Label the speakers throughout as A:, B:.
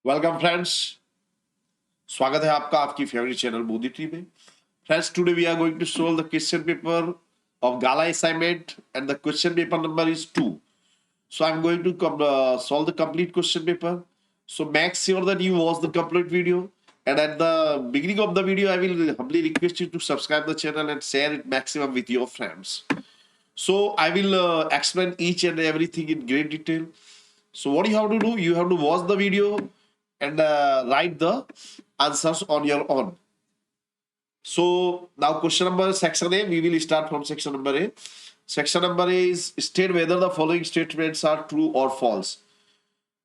A: Welcome friends, स्वागत है आपका आपकी फेवरेट चैनल मोदी टी में। Friends, today we are going to solve the question paper of Gala assignment and the question paper number is 2. So I'm going to solve the complete question paper. So make sure that you watch the complete video, and at the beginning of the video I will humbly request you to subscribe the channel and share it maximum with your friends. So I will explain each and everything in great detail. So what you have to do, you have to watch the video and write the answers on your own. So now question number section A, we will start from section number A. Section number A is state whether the following statements are true or false.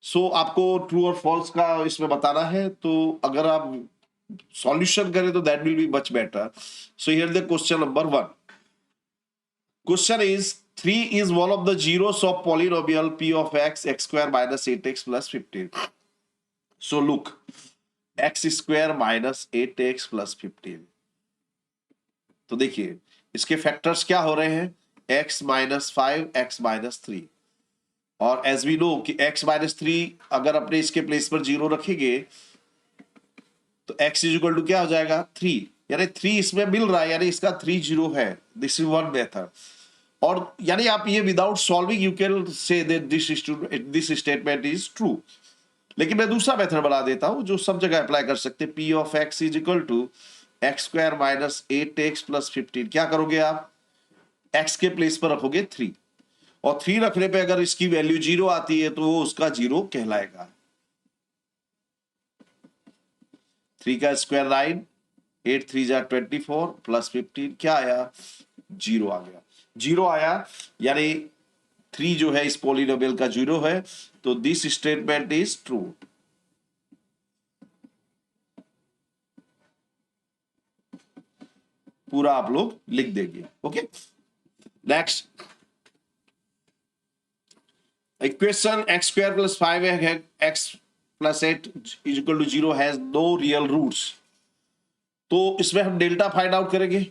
A: So आपको true और false का इसमें बताना है, तो अगर आप solution करें तो that will be much better. So here the question number 1. Question is 3 is one of the zeros of polynomial p of x square minus 8x plus 15. So look, x square minus 8x plus 15. तो देखिए इसके factors क्या हो रहे हैं, x minus 5 x minus 3, और as we know कि x minus 3 अगर अपने इसके प्लेस पर 0 रखेंगे तो x इज इक्वल टू क्या हो जाएगा 3, यानी 3 इसमें मिल रहा है, यानी इसका 3 0 है. This is one method. और यानी आप ये without solving you can say that this statement is true. लेकिन मैं दूसरा मेथड बना देता हूं जो सब जगह अप्लाई कर सकते हैं. p of x is equal to x square minus 8x plus 15. क्या करोगे आप, x के प्लेस पर रखोगे 3, और 3 रखने पे अगर इसकी वैल्यू 0 आती है तो वो उसका 0 कहलाएगा. 3 का स्क्वायर 9, 8 3 जा 24 प्लस 15 क्या आया, 0 आ गया. 0 आया यानी 3 जो है इस पॉलिनोमियल का 0 है, तो दिस स्टेटमेंट इज ट्रू. पूरा आप लोग लिख देंगे. Okay, next equation x square plus 5x plus 8 is equal to 0 has no real roots. तो इसमें हम डेल्टा फाइंड आउट करेंगे.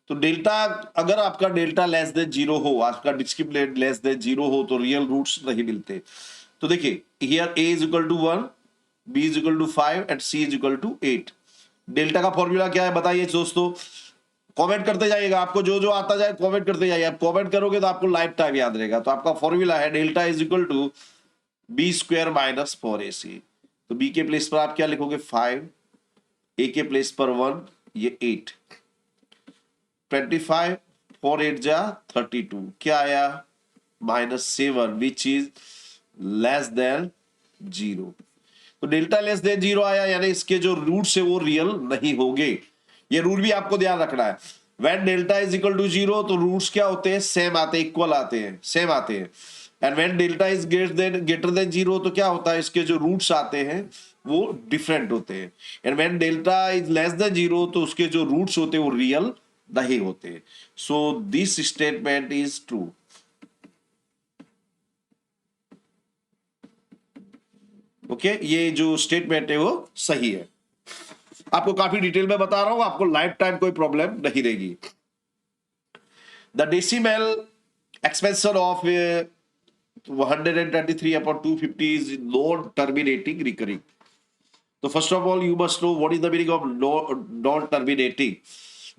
A: तो डेल्टा, अगर आपका डेल्टा लेस देन 0 हो, आपका डिस्क्रिमिनेंट लेस देन 0 हो, तो रियल रूट्स नहीं मिलते. तो देखिए here a is equal to 1, b is equal to 5 and c is equal to 8. Delta का फॉर्मूला क्या है बताइए दोस्तों, कमेंट करते जाइएगा. आपको जो जो आता जाए कमेंट करते जाइए. आप कमेंट करोगे तो आपको लाइफ टाइम याद रहेगा. तो आपका फॉर्मूला है delta is equal to b square minus 4ac. तो b के प्लेस पर आप क्या लिखोगे 5, a के प्लेस पर 1, ये 8, 25 4 8 जा 32 क्या आया -7 विच इज लेस देन 0. तो डेल्टा लेस देन 0 आया, यानी इसके जो रूट्स है वो रियल नहीं होंगे. ये रूल भी आपको ध्यान रखना है. When delta is equal to 0 तो रूट्स क्या होते हैं, सेम आते हैं, इक्वल आते हैं, सेम आते हैं. And when delta is greater than 0 तो क्या होता है, इसके जो रूट्स आते हैं वो डिफरेंट होते हैं. And when delta is less than 0 तो उसके जो रूट्स होते हैं वो रियल नहीं होते. So this statement is true. Okay, ये जो स्टेटमेंट है वो सही है. आपको काफी डिटेल में बता रहा हूं, आपको लाइफ टाइम कोई प्रॉब्लम नहीं रहेगी. The decimal expansion of 123 upon 250 is non terminating recurring. तो first of all you must know what is the meaning of non terminating.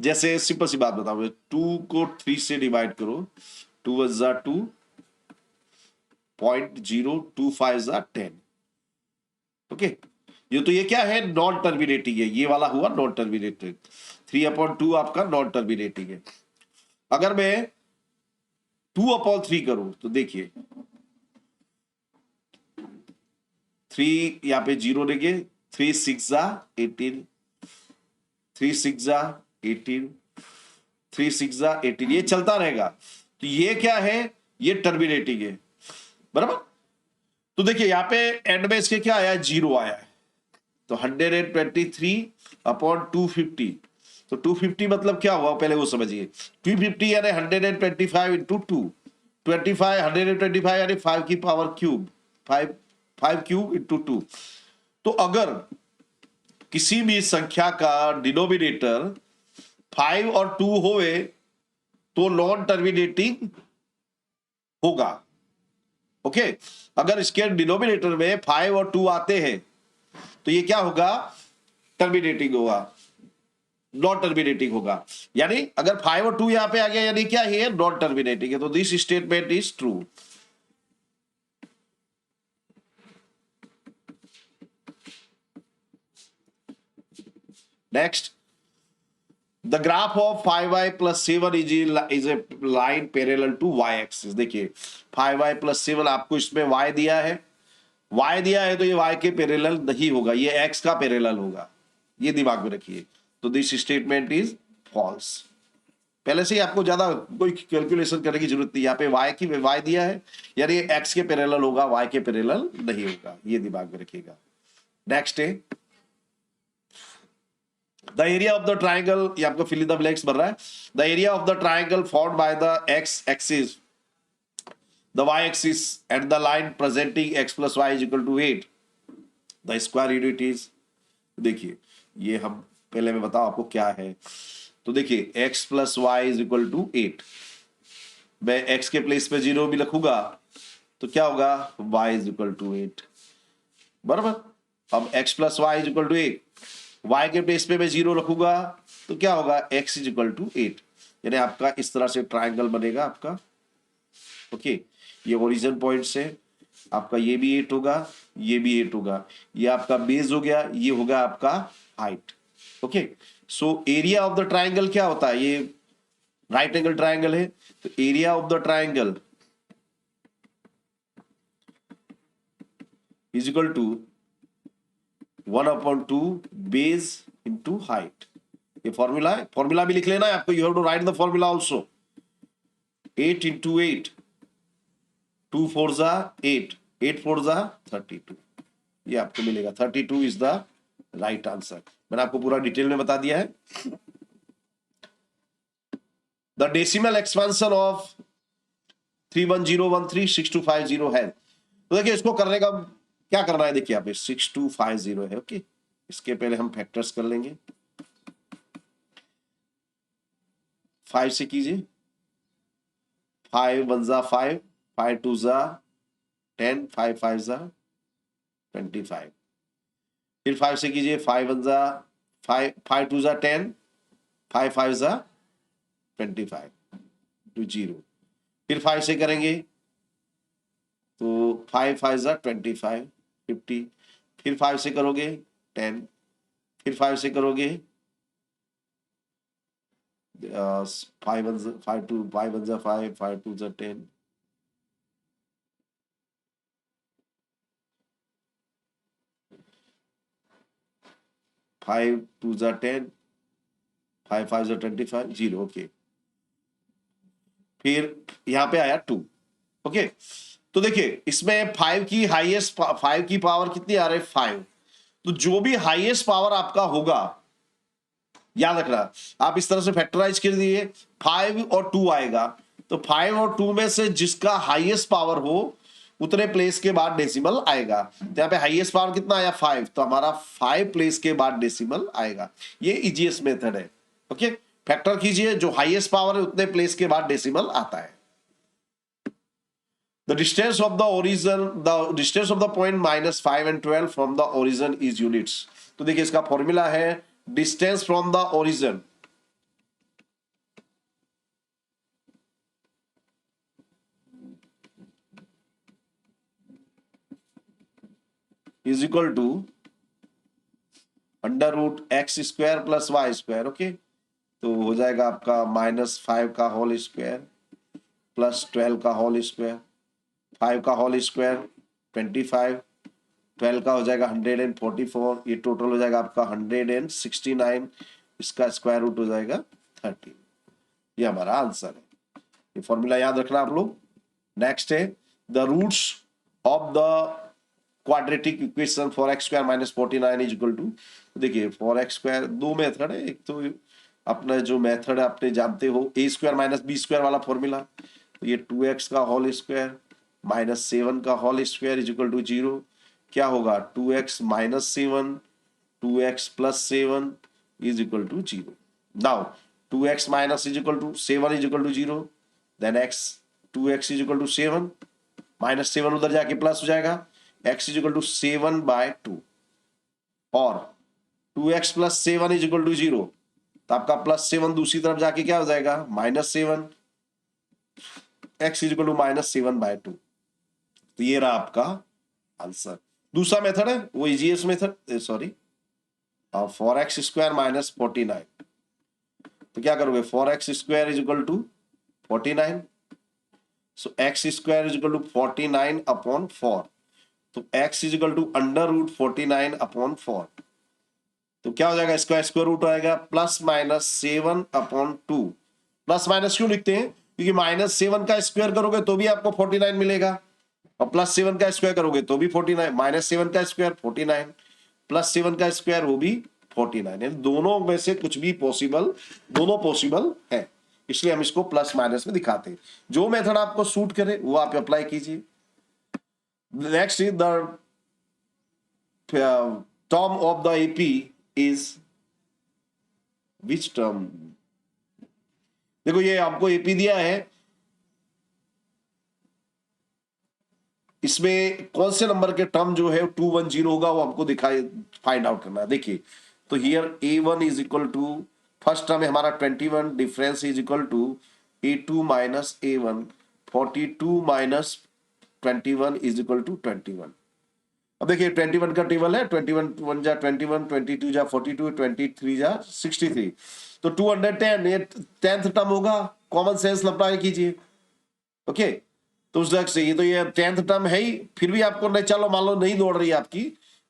A: जैसे सिंपल सी बात बताऊं, 2 को 3 से डिवाइड करो, 2 1 जा 2, 0.025 जा 10. ओके, ये क्या है, नॉन टर्मिनेटिंग है. ये वाला हुआ नॉन टर्मिनेटिंग. 3/2 आपका नॉन टर्मिनेटिंग है. अगर मैं 2/3 करूं तो देखिए 3 यहां पे 0 देंगे, 3 6 जा 18, 3 6 जा 18, 3 6 जा 18, ये चलता रहेगा. तो ये क्या है, ये टर्मिनेटिंग है, बराबर. तो देखिए यहां पे एंड में इसके क्या आया, 0 आया है. तो 123/250. तो 250 मतलब क्या हुआ पहले वो समझिए. 250 यानी 125 इंटू 2, 25 125 यानी 5 की पावर क्यूब, 5 क्यूब इंटू 2. तो अगर किसी भी संख्या का डिनोमिनेटर 5 और 2 होवे तो नॉन टर्मिनेटिंग होगा. ओके, अगर इसके डिनोमिनेटर में 5 और 2 आते हैं तो ये क्या होगा, टर्मिनेटिंग होगा, नॉन टर्मिनेटिंग होगा। यानी अगर 5 और 2 यहां पे आ गया यानी क्या है, नॉन टर्मिनेटिंग है। तो this statement is true. Next, the graph of 5y plus 7 is a line parallel to y axis. देखिए 5y प्लस 7 आपको इसमें y दिया है, y दिया है तो ये y के पैरेलल नहीं होगा, ये x का पैरेलल होगा, ये दिमाग में रखिए। तो दिस स्टेटमेंट इज फॉल्स। पहले से ही आपको ज्यादा कोई कैलकुलेशन करने की जरूरत नहीं, यहाँ पे y दिया है यानी x के पैरेलल होगा, y के पैरेलल नहीं होगा, ये दिमाग में रखिएगा। नेक्स्ट है the area of the triangle, ये आपको फिल इन द ब्लैंक्स बन रहा है। The area of the triangle formed by the x axis, the y axis and the line presenting x plus y is equal to 8, the square unit is, देखिए ये हम पहले मैं बताऊं आपको क्या है। तो देखिए x plus y is equal to 8, मैं x के प्लेस पे 0 भी रखूंगा तो क्या होगा, y इज इक्वल टू 8, बराबर। अब x plus y is equal to 8, y के प्लेस पे मैं 0 रखूंगा तो क्या होगा, x इज इक्वल टू 8। यानी आपका इस तरह से ट्राइंगल बनेगा आपका। ओके, ये ओरिजिन पॉइंट से आपका ये भी 8 होगा, ये भी 8 होगा, ये आपका बेस हो गया, ये होगा आपका height. Okay, so area of the triangle क्या होता है, ये राइट एंगल ट्राइंगल है, तो area of the triangle is equal to 1/2 base into height. ये फॉर्मूला है, फॉर्मूला भी लिख लेना है आपको, you have to write the formula also. 8 into 8, 2 4 जा 8, 8 4 जा 32, ये आपको मिलेगा 32 इज द राइट आंसर। मैंने आपको पूरा डिटेल में बता दिया है। द डेसिमल एक्सपेंशन ऑफ 31013 6250 है। तो देखिए इसको करने का क्या करना है, देखिए यहाँ पे 6250 है। ओके, इसके पहले हम फैक्टर्स कर लेंगे, 5 से कीजिए, 5 1 जा 5, 5 2 जा 10, 5 5 जा 25, फिर 5 से कीजिए, 5 1 जा 5, 5 2 जा 10, 5 5 जा 25 टू 0, फिर 5 से करेंगे तो 5 5 जा 25 50, फिर 5 से करोगे 10, फिर 5 से करोगे 5 2 5 1 जा 5, 5 2 जा 10, फाइव टू जा 10, 5 5 जा 25 0। ओके, फिर यहां पे आया 2। ओके, तो देखिए इसमें 5 की हाईएस्ट 5 की पावर कितनी आ रही है, 5। तो जो भी हाईएस्ट पावर आपका होगा, याद रखना आप इस तरह से फैक्टराइज कर दिए, 5 और 2 आएगा, तो 5 और 2 में से जिसका हाईएस्ट पावर हो उतने प्लेस के बाद डेसिमल आएगा। तो यहाँ पे हाईएस्ट पावर कितना आया, 5, तो हमारा 5 प्लेस के बाद डेसिमल आएगा। ये इजीएस्ट मेथड है। ओके, फैक्टर कीजिए, जो हाईएस्ट पावर है उतने प्लेस के बाद डेसिमल आता है। The distance of the origin, the distance of the point -5 and 12 from the origin is units। तो देखिए इसका फॉर्मूला है distance from the origin is equal to √x² plus y²। Okay, तो हो जाएगा आपका -5 का होल स्क्वायर प्लस 12 का होल स्क्वायर, 5 का होल स्क्वायर 25, 12 का हो जाएगा 144, ये टोटल हो जाएगा आपका 169, इसका स्क्वायर रूट हो जाएगा 30। ये हमारा आंसर है। ये फॉर्मूला याद रखना आप लोग। नेक्स्ट है the roots of the quadratic equation for x² - 49 is equal to, देखिए फॉर x², दो मेथड है, एक तो अपना जो मेथड आपने जानते हो a² - b² वाला फॉर्मूला, तो ये 2x का होल स्क्वायर -7 का whole square is equal to 0। क्या होगा, 2x - 7, 2x + 7 is equal to 0। Now 2x - is equal to 7 is equal to 0, then x 2x is equal to 7, -7 उधर जाके प्लस हो जाएगा, x इज इक्वल टू 7/2। और 2x plus 7 is equal to 0, तो आपका +7 दूसरी तरफ जाके क्या हो जाएगा -7, x इज इक्वल टू -7/2। तो ये रहा आपका आंसर। दूसरा मेथड है वो easiest method, sorry, 4x² minus 49। तो क्या करोगे 4x² is equal to 49, so x square is equal to 49 upon 4, तो x इज इक्वल टू √49/4। तो क्या हो जाएगा, इसका स्क्वायर रूट आएगा +-7/2। प्लस माइनस क्यों लिखते हैं, क्योंकि -7 का स्क्वायर करोगे तो भी आपको 49 मिलेगा, और +7 का स्क्वायर करोगे तो भी 49, -7 का स्क्वायर 49, +7 का स्क्वायर वो भी 49 है। दोनों में से कुछ भी पॉसिबल, दोनों पॉसिबल है, इसलिए हम इसको प्लस माइनस में दिखाते हैं। जो मेथड आपको सूट करे वो आप अप्लाई कीजिए। Next is the term of the AP is which term. देखो ये आपको एपी दिया है, इसमें कौन से नंबर के टर्म जो है 210 होगा वो हमको दिखाई फाइंड आउट करना है। देखिए तो here a1 is equal to, first term है हमारा 21, difference is equal to a2 minus a1, 42 minus 21 is equal to 21। अब देखिए 21 का टेबल है, 21 1 जा 21, 22 जा 42, 23 जा 63, तो 210 ये 10th टर्म होगा, कॉमन सेंस अप्लाई कीजिए। ओके, तो उस जगह से ये तो ये 10th टर्म है ही, फिर भी आपको नहीं, चलो मान लो नहीं दौड़ रही है आपकी,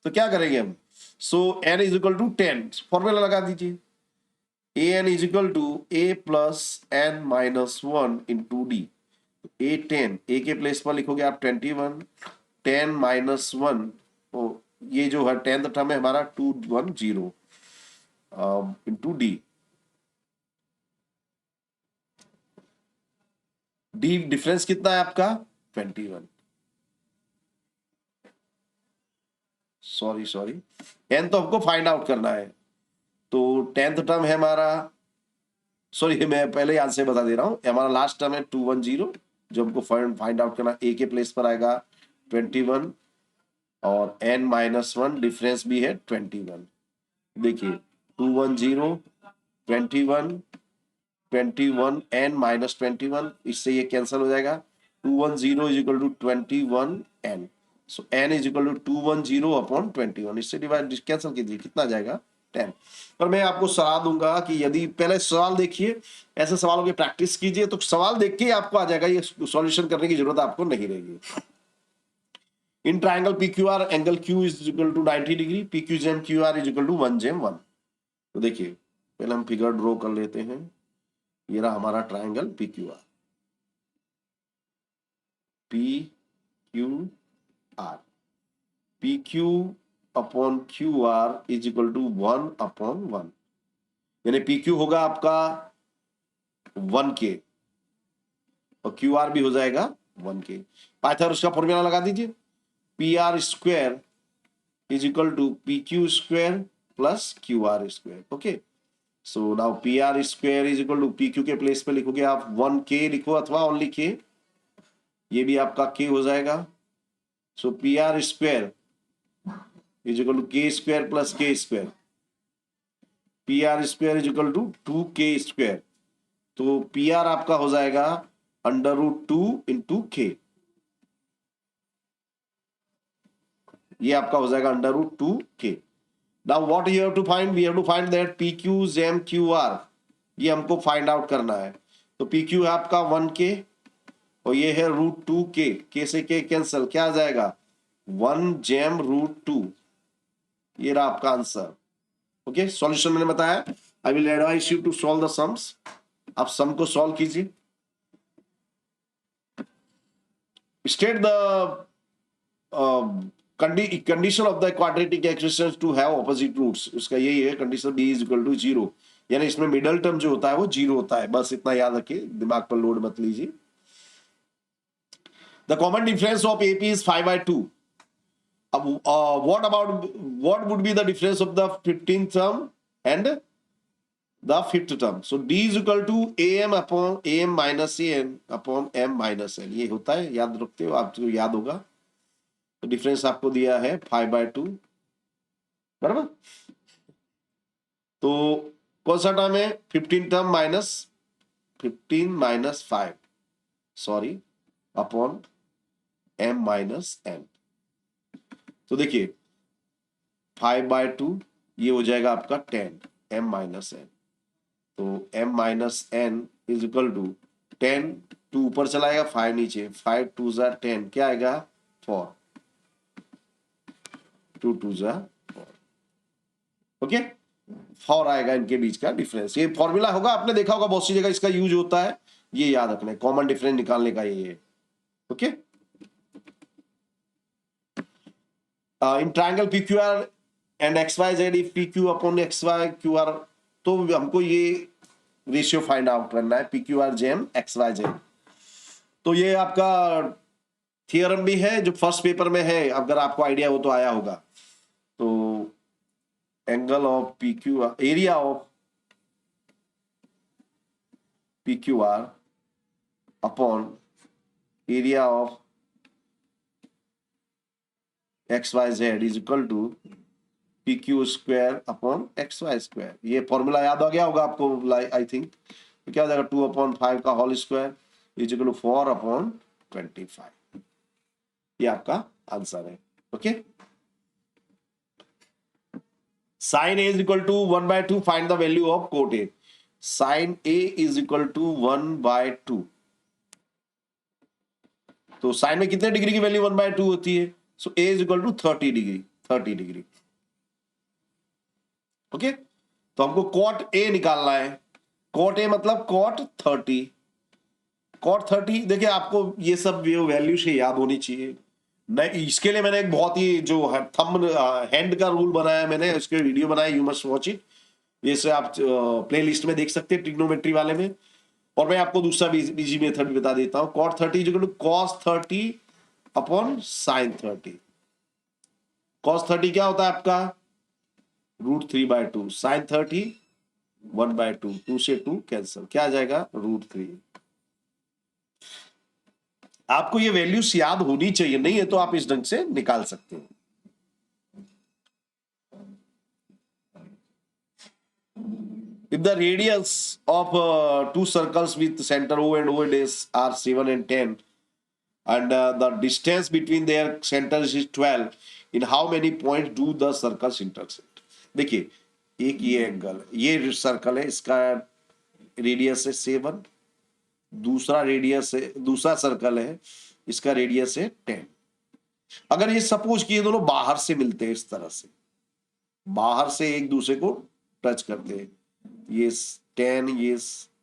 A: तो क्या करेंगे हम, so n is equal to 10, formula लगा दीजिए, an is equal to a plus n minus 1 into d. a 10, a के प्लेस पर लिखोगे आप 21, 10 माइनस 1, तो ये जो है 10th टर्म है हमारा 210 इंटू डी। डी डिफरेंस कितना है आपका 21, सॉरी एन तो हमको फाइंड आउट करना है, तो 10th टर्म है हमारा, सॉरी मैं पहले आंसर बता दे रहा हूं, हमारा लास्ट टर्म है 210, जो हमको फाइंड आउट करना, ए के प्लेस पर आएगा 21 और n माइनस 1, डिफरेंस भी है 21। देखिए 210 21 21 n माइनस 21, इससे ये कैंसिल हो जाएगा, 210 is equal to 21 n, so n is equal to 210 upon 21, इससे डिवाइड कैंसिल कीजिए, कितना आ जाएगा 10। पर मैं आपको सलाह दूंगा कि यदि पहले सवाल देखिए, ऐसे सवालों की प्रैक्टिस कीजिए, तो सवाल देख के आपको आ जाएगा, ये सॉल्यूशन करने की जरूरत आपको नहीं रहेगी। In triangle PQR angle Q is equal to 90 degree, PQ जेम QR इज इक्वल टू 1 जेम 1। तो देखिए पहले हम फिगर ड्रॉ कर लेते हैं, ये रहा हमारा triangle PQR, PQR, PQ upon QR is equal to 1 upon 1, यानी PQ होगा आपका 1K और QR भी हो जाएगा 1K। पाइथागोरस का फॉर्मूला लगा दीजिए, PR square is equal to PQ square plus QR square. Okay, so now PR square is equal to PQ के प्लेस पे लिखोगे आप 1K लिखो अथवा ओनली K, ये भी आपका K हो जाएगा, so PR square is equal to K square plus K square, PR square is equal to 2K square, तो PR आपका हो जाएगा √2 इंटू K, ये आपका हो जाएगा √2K। Now what you have to find, we have to find that PQ जेम QR, ये हमको फाइंड आउट करना है। तो PQ है आपका 1K और ये है √2K, K से K कैंसिल, क्या आ जाएगा 1 जेम √2, ये रहा आपका आंसर। ओके, सॉल्यूशन मैंने बताया, I will advise you to solve the sums, आप सम को सॉल्व कीजिए। State the condition of the quadratic expression to have opposite roots, उसका यही है condition b is equal to 0, यानी इसमें मिडल टर्म जो होता है वो 0 होता है, बस इतना याद रखिए, दिमाग पर लोड मत लीजिए। The common difference of AP is 5/2। अब what would be the difference of the 15th term and the 5th term? So D is equal to AM upon AM minus AN upon M minus N, ये होता है, याद रखते हो, आपको याद होगा। तो डिफरेंस आपको दिया है 5/2, बराबर। तो कौन सा टर्म है? 15 term minus 15 - 5 sorry upon m-n। तो देखिए 5/2 ये हो जाएगा आपका 10 m-n। तो m-n इज इक्वल टू 10, 2 ऊपर चलाएगा 5 नीचे, 5 2 जार 10 क्या आएगा 4, 2 2 जार 4। ओके 4 आएगा इनके बीच का डिफरेंस। ये फॉर्मूला होगा, आपने देखा होगा बहुत सी जगह इसका यूज होता है, ये याद रखना है, कॉमन डिफरेंस निकालने का ये है। Okay in triangle PQR and XYZ if PQ upon XY QR, तो हमको ये रेशियो फाइंड आउट करना है PQR जेम XYZ। तो ये आपका थियरम भी है जो फर्स्ट पेपर में है, अगर आपको आइडिया हो तो आया होगा। तो angle of PQR, area of PQR upon area of XYZ is equal to PQ square upon XY square. ये फॉर्मूला याद आ गया होगा आपको आई थिंक। तो क्या हो जाएगा 2/5 का whole square is equal to 4/25। ये आपका आंसर है। Okay sine A is equal to 1/2 find the value of cot A. Sine A is equal to 1/2। तो साइन में कितने डिग्री की वैल्यू 1/2 होती है? So A is equal to 30 degree, 30 degree. Okay तो हमको कॉट ए निकालना है। कॉट ए मतलब कॉट 30। कॉट 30 देखिए आपको ये सब वैल्यू से याद होनी चाहिए। नहीं इसके लिए मैंने एक बहुत ही जो थंब हैंड का रूल बनाया है, मैंने उसके वीडियो बनाया, यू मस्ट वॉच इट। जैसे आप प्ले लिस्ट में देख सकते हैं ट्रिग्नोमेट्री वाले में। और मैं आपको दूसरा बीजी मेथड भी बता देता हूं। कॉट 30 जो कॉस 30 अपॉन साइन 30। कॉस 30 क्या होता है आपका √3/2, साइन 30 1/2, 2 से 2 कैंसिल, क्या आ जाएगा √3। आपको ये वैल्यूज याद होनी चाहिए, नहीं है तो आप इस ढंग से निकाल सकते हैं। If the radius of two circles with center O and OA are 7 and 10 and the distance between their centers is 12, in how many points do the circles intersect? देखिए एक ये एंगल, ये सर्कल है, इसका रेडियस है 7, दूसरा radius है, दूसरा सर्कल है, इसका रेडियस है 10। अगर ये सपोज कि ये दोनों बाहर से मिलते हैं, इस तरह से बाहर से एक दूसरे को टच करते हैं, ये 10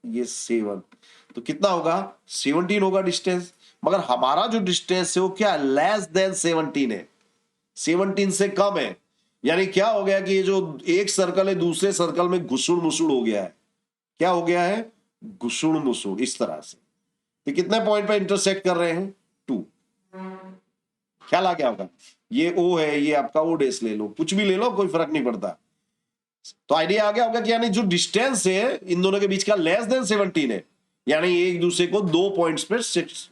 A: ये 7, तो कितना होगा 17 होगा डिस्टेंस। मगर हमारा जो डिस्टेंस है वो क्या लेस देन 17 है, 17 से कम है। यानी क्या हो गया कि ये जो एक सर्कल है दूसरे सर्कल में घुसुड़ मुसुड़ हो गया है। क्या हो गया है घुसुड़ मुसुड़ इस तरह से। तो कितने पॉइंट पे इंटरसेक्ट कर रहे हैं 2। ख्याल आ गया होगा। ये O है, ये आपका O' ले लो, कुछ भी ले लो कोई फर्क नहीं पड़ता। तो आइडिया आ गया होगा कि यानी जो डिस्टेंस है इन दोनों के बीच का लेस देन 17 है, यानी एक दूसरे को 2 पॉइंट्स पे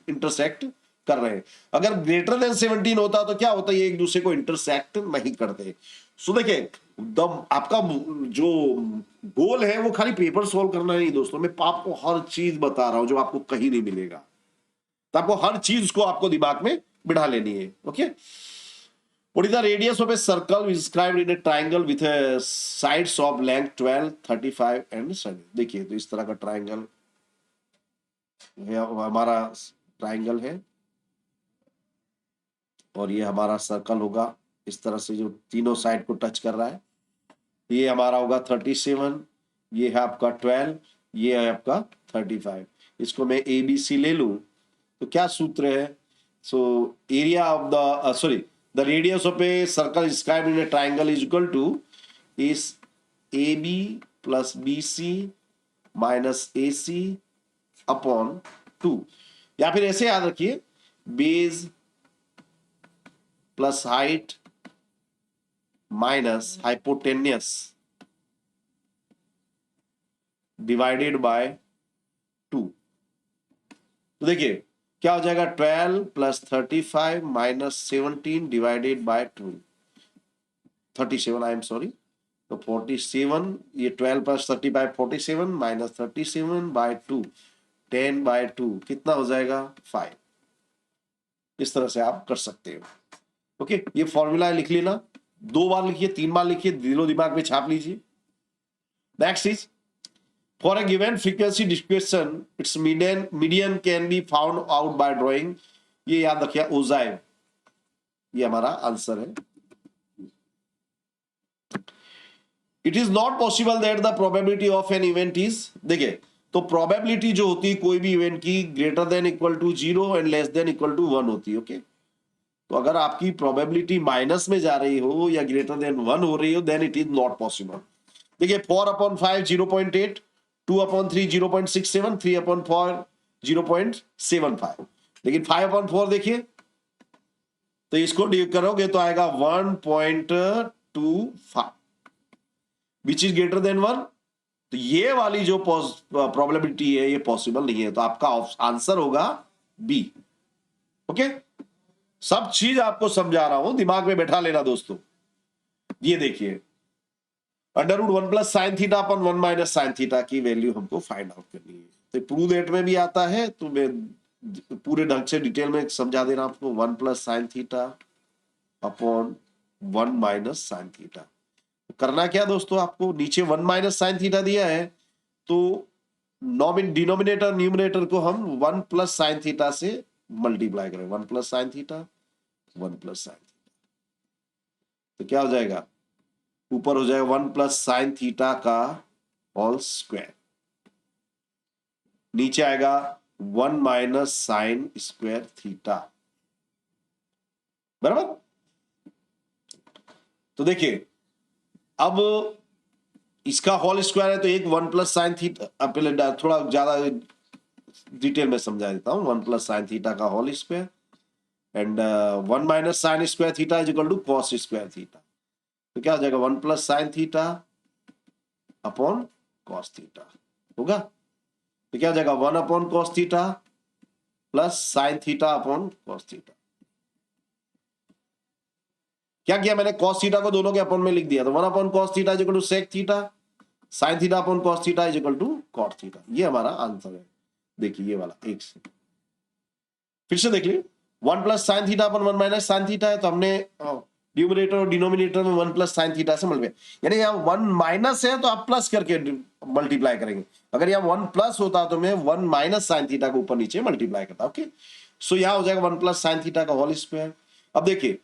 A: इंटरसेक्ट कर रहे हैं। अगर ग्रेटर देन 17 होता तो क्या होता, ये एक दूसरे को इंटरसेक्ट नहीं करते। सो देखिए आपका जो गोल है वो खाली पेपर सॉल्व करना नहीं दोस्तों, मैं आपको हर चीज बता रहा हूं जो आपको कहीं नहीं मिलेगा। तो आपको हर चीज को आपको दिमाग में बिठा लेनी है। Okay What is the radius of a circle described in a triangle with a sides of length 12, 35 and 7? देखिए तो इस तरह का ट्राइंगल हमारा ट्राइंगल है और ये हमारा सर्कल होगा इस तरह से जो तीनों साइड को टच कर रहा है। ये हमारा होगा 37, ये है आपका 12, ये है आपका 35। इसको मैं ABC ले लूं तो क्या सूत्र है? सो area of the the radius of a circle described in a triangle is equal to is AB plus BC minus AC upon 2। या फिर ऐसे याद रखिए base plus height minus hypotenuse divided by 2। तो देखिए क्या हो जाएगा 12 + 35 - 17 divided by 2। 37, I am sorry. तो 47, ये 12 प्लस 35 47 माइनस 37/2 10/2 कितना हो जाएगा 5। इस तरह से आप कर सकते हो। ओके, ये फॉर्मूला लिख लेना, 2 बार लिखिए, 3 बार लिखिए, दिलो दिमाग में छाप लीजिए। Next is for a given frequency distribution its median can be found out by drawing। ये याद रखिए ओजाइव, ये हमारा आंसर है। It is not possible that the probability of an event is, देखिए तो प्रोबेबिलिटी जो होती है कोई भी इवेंट की greater than equal to 0 and less than equal to 1 होती है। ओके, तो अगर आपकी प्रोबेबिलिटी माइनस में जा रही हो या ग्रेटर देन 1 हो रही हो then it is not possible. देखिए 4/5 0.8, 2/3 0.67, 3/4 0.75, लेकिन 5/4 देखिए तो इसको डिवाइड करोगे तो आएगा 1.25 विच इज ग्रेटर देन 1। तो ये वाली जो प्रोबेबिलिटी है ये पॉसिबल नहीं है, तो आपका आंसर होगा बी। ओके, सब चीज आपको समझा रहा हूं, दिमाग में बैठा लेना दोस्तों। ये देखिए √1 प्लस साइन थीटा अपन 1 माइनस साइन थीटा की वैल्यू हमको फाइंड आउट करनी है। तो प्रूव दैट में भी आता है, तो मैं पूरे ढंग से डिटेल में समझा दे रहा हूं आपको। 1 plus sine theta upon 1 minus sine theta. करना क्या दोस्तों, आपको नीचे 1 माइनस साइन थीटा दिया है, तो डिनोमिनेटर न्यूमिनेटर को हम 1 प्लस साइन थीटा से मल्टीप्लाई करें। 1 plus sine theta 1 plus sine theta, तो क्या हो जाएगा, ऊपर हो जाएगा 1 प्लस साइन थीटा का होल स्क्वायर, नीचे आएगा 1 माइनस साइन स्क्वायर थीटा, बराबर। तो देखिए अब इसका होल स्क्वायर है तो एक 1 प्लस साइन थीटा, पहले थोड़ा ज्यादा डिटेल में समझा देता हूं। 1 प्लस साइन थीटा का whole square and 1 minus sine square theta is equal to cos square theta. तो क्या हो जाएगा 1 plus sine theta upon cos theta होगा। तो क्या हो जाएगा 1 upon cos theta plus sine theta upon cos theta. क्या किया मैंने, कॉस थीटा को दोनों के अपॉन में लिख दिया, तो 1 upon cos theta is equal to sec theta, sine theta upon cos theta is equal to cot theta. ये हमारा आंसर है। देखिए ये वाला एक से फिर से देख लीजिए, 1 प्लस साइन थीटा अपन 1 माइनस साइन थीटा है, तो हमने न्यूमरेटर और डिनोमिनेटर में 1 प्लस साइन थीटा से मल्टीप्लाई, यानी यहाँ 1 माइनस है तो आप प्लस करके मल्टीप्लाई करेंगे। अगर यहाँ 1 प्लस होता तो मैं 1 माइनस साइन थीटा को ऊपर नीचे मल्टीप्लाई करता। ओके, सो यहाँ हो जाएगा 1 प्लस साइन थीटा का होल स्क्वायर। अब देखिए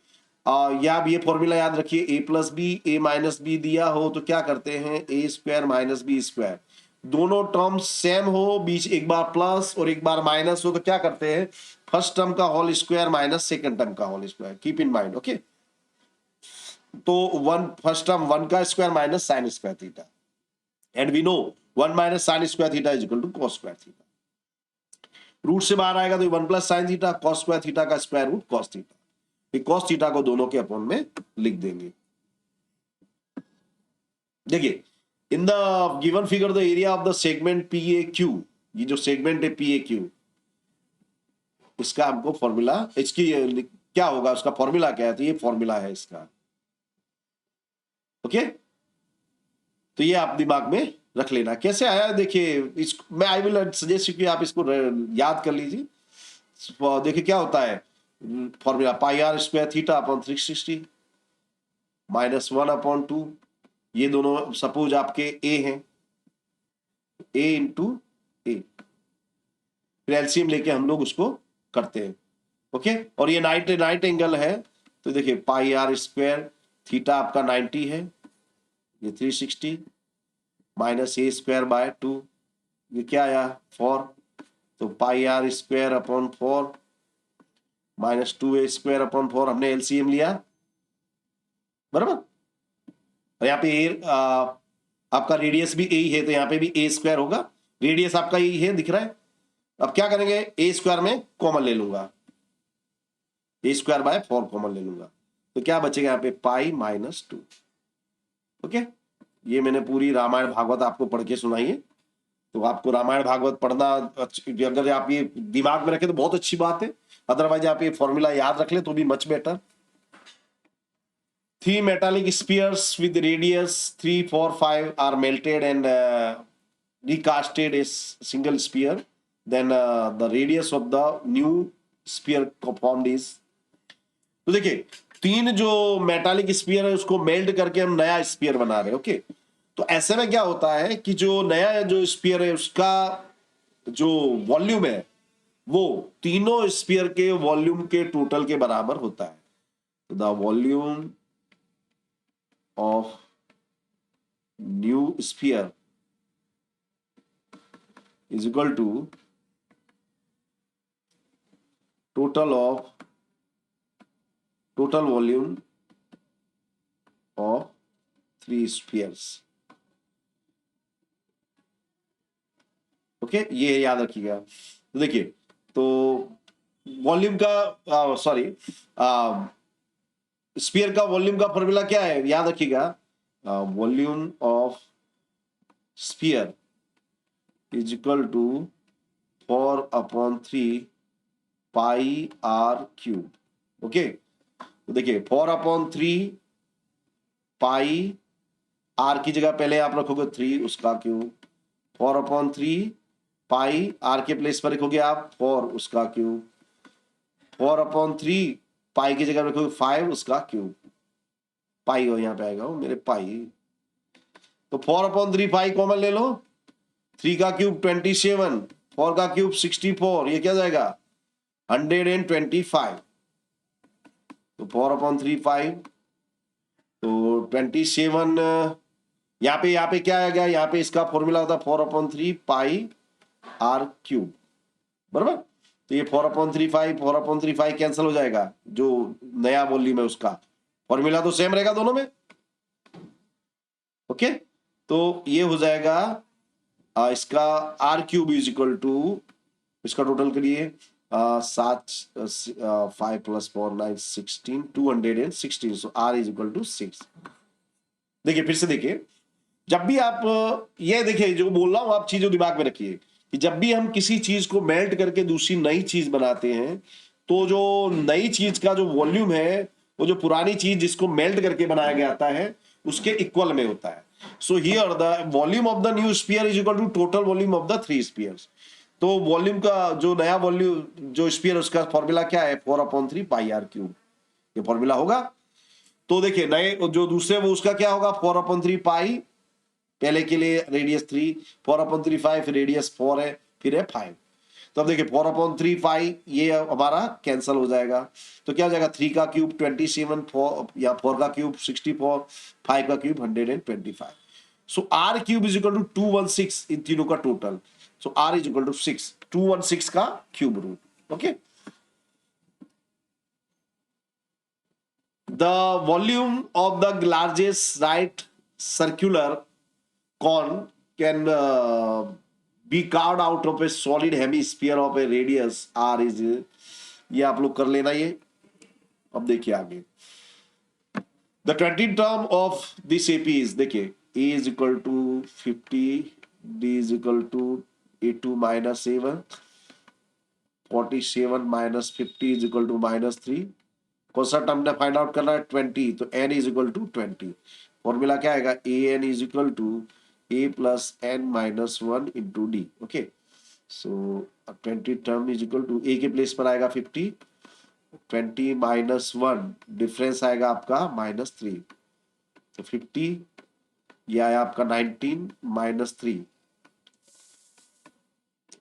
A: यहाँ ये फॉर्मूला याद रखिए, ए plus B A minus B दिया हो तो क्या करते हैं, ए स्क्वायर माइनस बी स्क्वायर, दोनों टर्म सेम हो, बीच एक बार प्लस और एक बार माइनस हो तो क्या करते हैं, फर्स्ट टर्म का whole square minus second term का whole square, keep in mind. Okay, तो 1 फर्स्ट टर्म 1 का square minus sine square theta, and we know 1 minus sine square theta is equal to cos square theta. Root से बाहर आएगा तो 1 plus sine theta cos square theta का square root cos theta, cos theta को दोनों के upon में लिख देंगे। देखिए in the given figure the area of the segment P A Q, ये जो सेगमेंट है पी ए क्यू, इसका हमको फॉर्मूला, इसकी क्या होगा, उसका फॉर्मूला क्या है, तो ये फॉर्मूला है इसका। ओके, तो ये आप दिमाग में रख लेना। कैसे आया देखिए, मैं आई विल सजेस्ट कि आप इसको याद कर लीजिए। देखिए क्या होता है formula, pi r square theta upon 360 minus 1 upon 2, ये दोनों सपोज आपके ए हैं, ए इंटू ए, फिर एलसीएम लेके हम लोग उसको करते हैं। ओके, और ये नाइट एंगल है, तो देखिए पाई आर स्क्वायर थीटा आपका 90 है, ये 360 माइनस ए स्क्वायर बाय 2, ये क्या आया 4, तो pi r square upon 4 minus 2a square upon 4, हमने एलसीएम लिया, बराबर। और यहाँ पे आपका रेडियस भी ए ही है, तो यहाँ पे भी ए स्क्वायर होगा, रेडियस आपका यही है दिख रहा है। अब क्या करेंगे, ए स्क्वायर में कॉमन ले लूंगा, ए स्क्वायर बाय 4 कॉमन ले लूंगा, तो क्या बचेगा यहाँ पे पाई माइनस 2। ओके, ये मैंने पूरी रामायण भागवत आपको पढ़ के सुनाई है, तो आपको रामायण भागवत पढ़ना अगर आप ये दिमाग में रखें तो बहुत अच्छी बात है, अदरवाइज आप ये फॉर्मूला याद रख ले तो भी much better. Three metallic spheres with radius 3, 4, 5 are melted and recasted as single sphere. Then the radius of the new sphere formed is, तो देखिए तीन जो मेटालिक स्पीयर है उसको मेल्ट करके हम नया स्पीयर बना रहे हैं। ओके, तो ऐसे में क्या होता है कि जो नया जो स्पीयर है उसका जो वॉल्यूम है वो तीनों स्पीयर के वॉल्यूम के टोटल के बराबर होता है। The volume of new sphere is equal to total volume of three spheres. Okay, ये याद रखिएगा। तो देखिए, तो वॉल्यूम का सॉरी स्पीयर का वॉल्यूम का फॉर्मूला क्या है याद रखिएगा। Volume of sphere is equal to 4/3 pi r cube. Okay, तो देखिए 4/3 पाई आर की जगह पहले आप रखोगे 3 उसका क्यूब, 4/3 पाई आर के प्लेस पर रखोगे आप 4 उसका क्यूब, 4/3 पाई की जगह रखोगे 5 उसका क्यूब। पाई हो यहाँ पे आएगा वो मेरे पाई। तो 4/3 पाई कॉमन ले लो, 3 का क्यूब 27, 4 का क्यूब 64, ये क्या जाएगा 125। तो 4/3 5, तो 27 यहाँ पे क्या आ गया, यहाँ पे इसका फॉर्मूला होता है 4/3 पाई आर क्यूब, बराबर। तो ये 4/3 कैंसिल हो जाएगा, जो नया वॉल्यूम है उसका फॉर्मूला तो सेम रहेगा दोनों में। ओके, तो ये हो जाएगा इसका r cube is equal to, इसका टोटल करिए 7 5 + 4 9 16 216। So r is equal to 6। देखिए फिर से देखिए, जब भी आप ये देखिए जो बोल रहा हूं आप चीजों दिमाग में रखिए कि जब भी हम किसी चीज को मेल्ट करके दूसरी नई चीज बनाते हैं तो जो नई चीज का जो वॉल्यूम है वो जो पुरानी चीज जिसको मेल्ट करके बनाया गया था है उसके इक्वल में होता है। So here the volume of the new sphere is equal to total volume of the three spheres. तो वॉल्यूम का जो नया वॉल्यूम जो स्फीयर उसका फॉर्मूला क्या है 4/3 पाई आर क्यूब, ये फॉर्मूला होगा। तो देखिए नए जो दूसरे वो उसका क्या होगा 4/3 पाई, पहले के लिए रेडियस 3, 4/3 5, फिर रेडियस 4 है, फिर है 5। तो अब देखिए 4/3 5 ये हमारा कैंसल हो जाएगा, तो क्या हो जाएगा 3 का क्यूब 27, 4 या 4 का क्यूब 64, 5 का cube 125। So r cube is equal to 216 इन तीनों का total. So r is equal to 6, 216 का cube root. Okay, the volume of the largest right circular cone can be carved out of a solid hemisphere of a radius r is, ये आप लोग कर लेना ये। अब देखिए आगे the 20 term of this AP is, देखिए a is equal to 50, d is equal to a2 - 7, 47 - 50 is equal to -3। कौन सा टर्म ने फाइंड आउट करना है 20, तो n is equal to 20। Formula क्या आएगा a n is equal to a plus n minus 1 into d। Okay, so 20 term is equal to a के place पर आएगा 50, 20 - 1 डिफरेंस आएगा आपका -3, तो 50 ये आया आपका 19 - 3,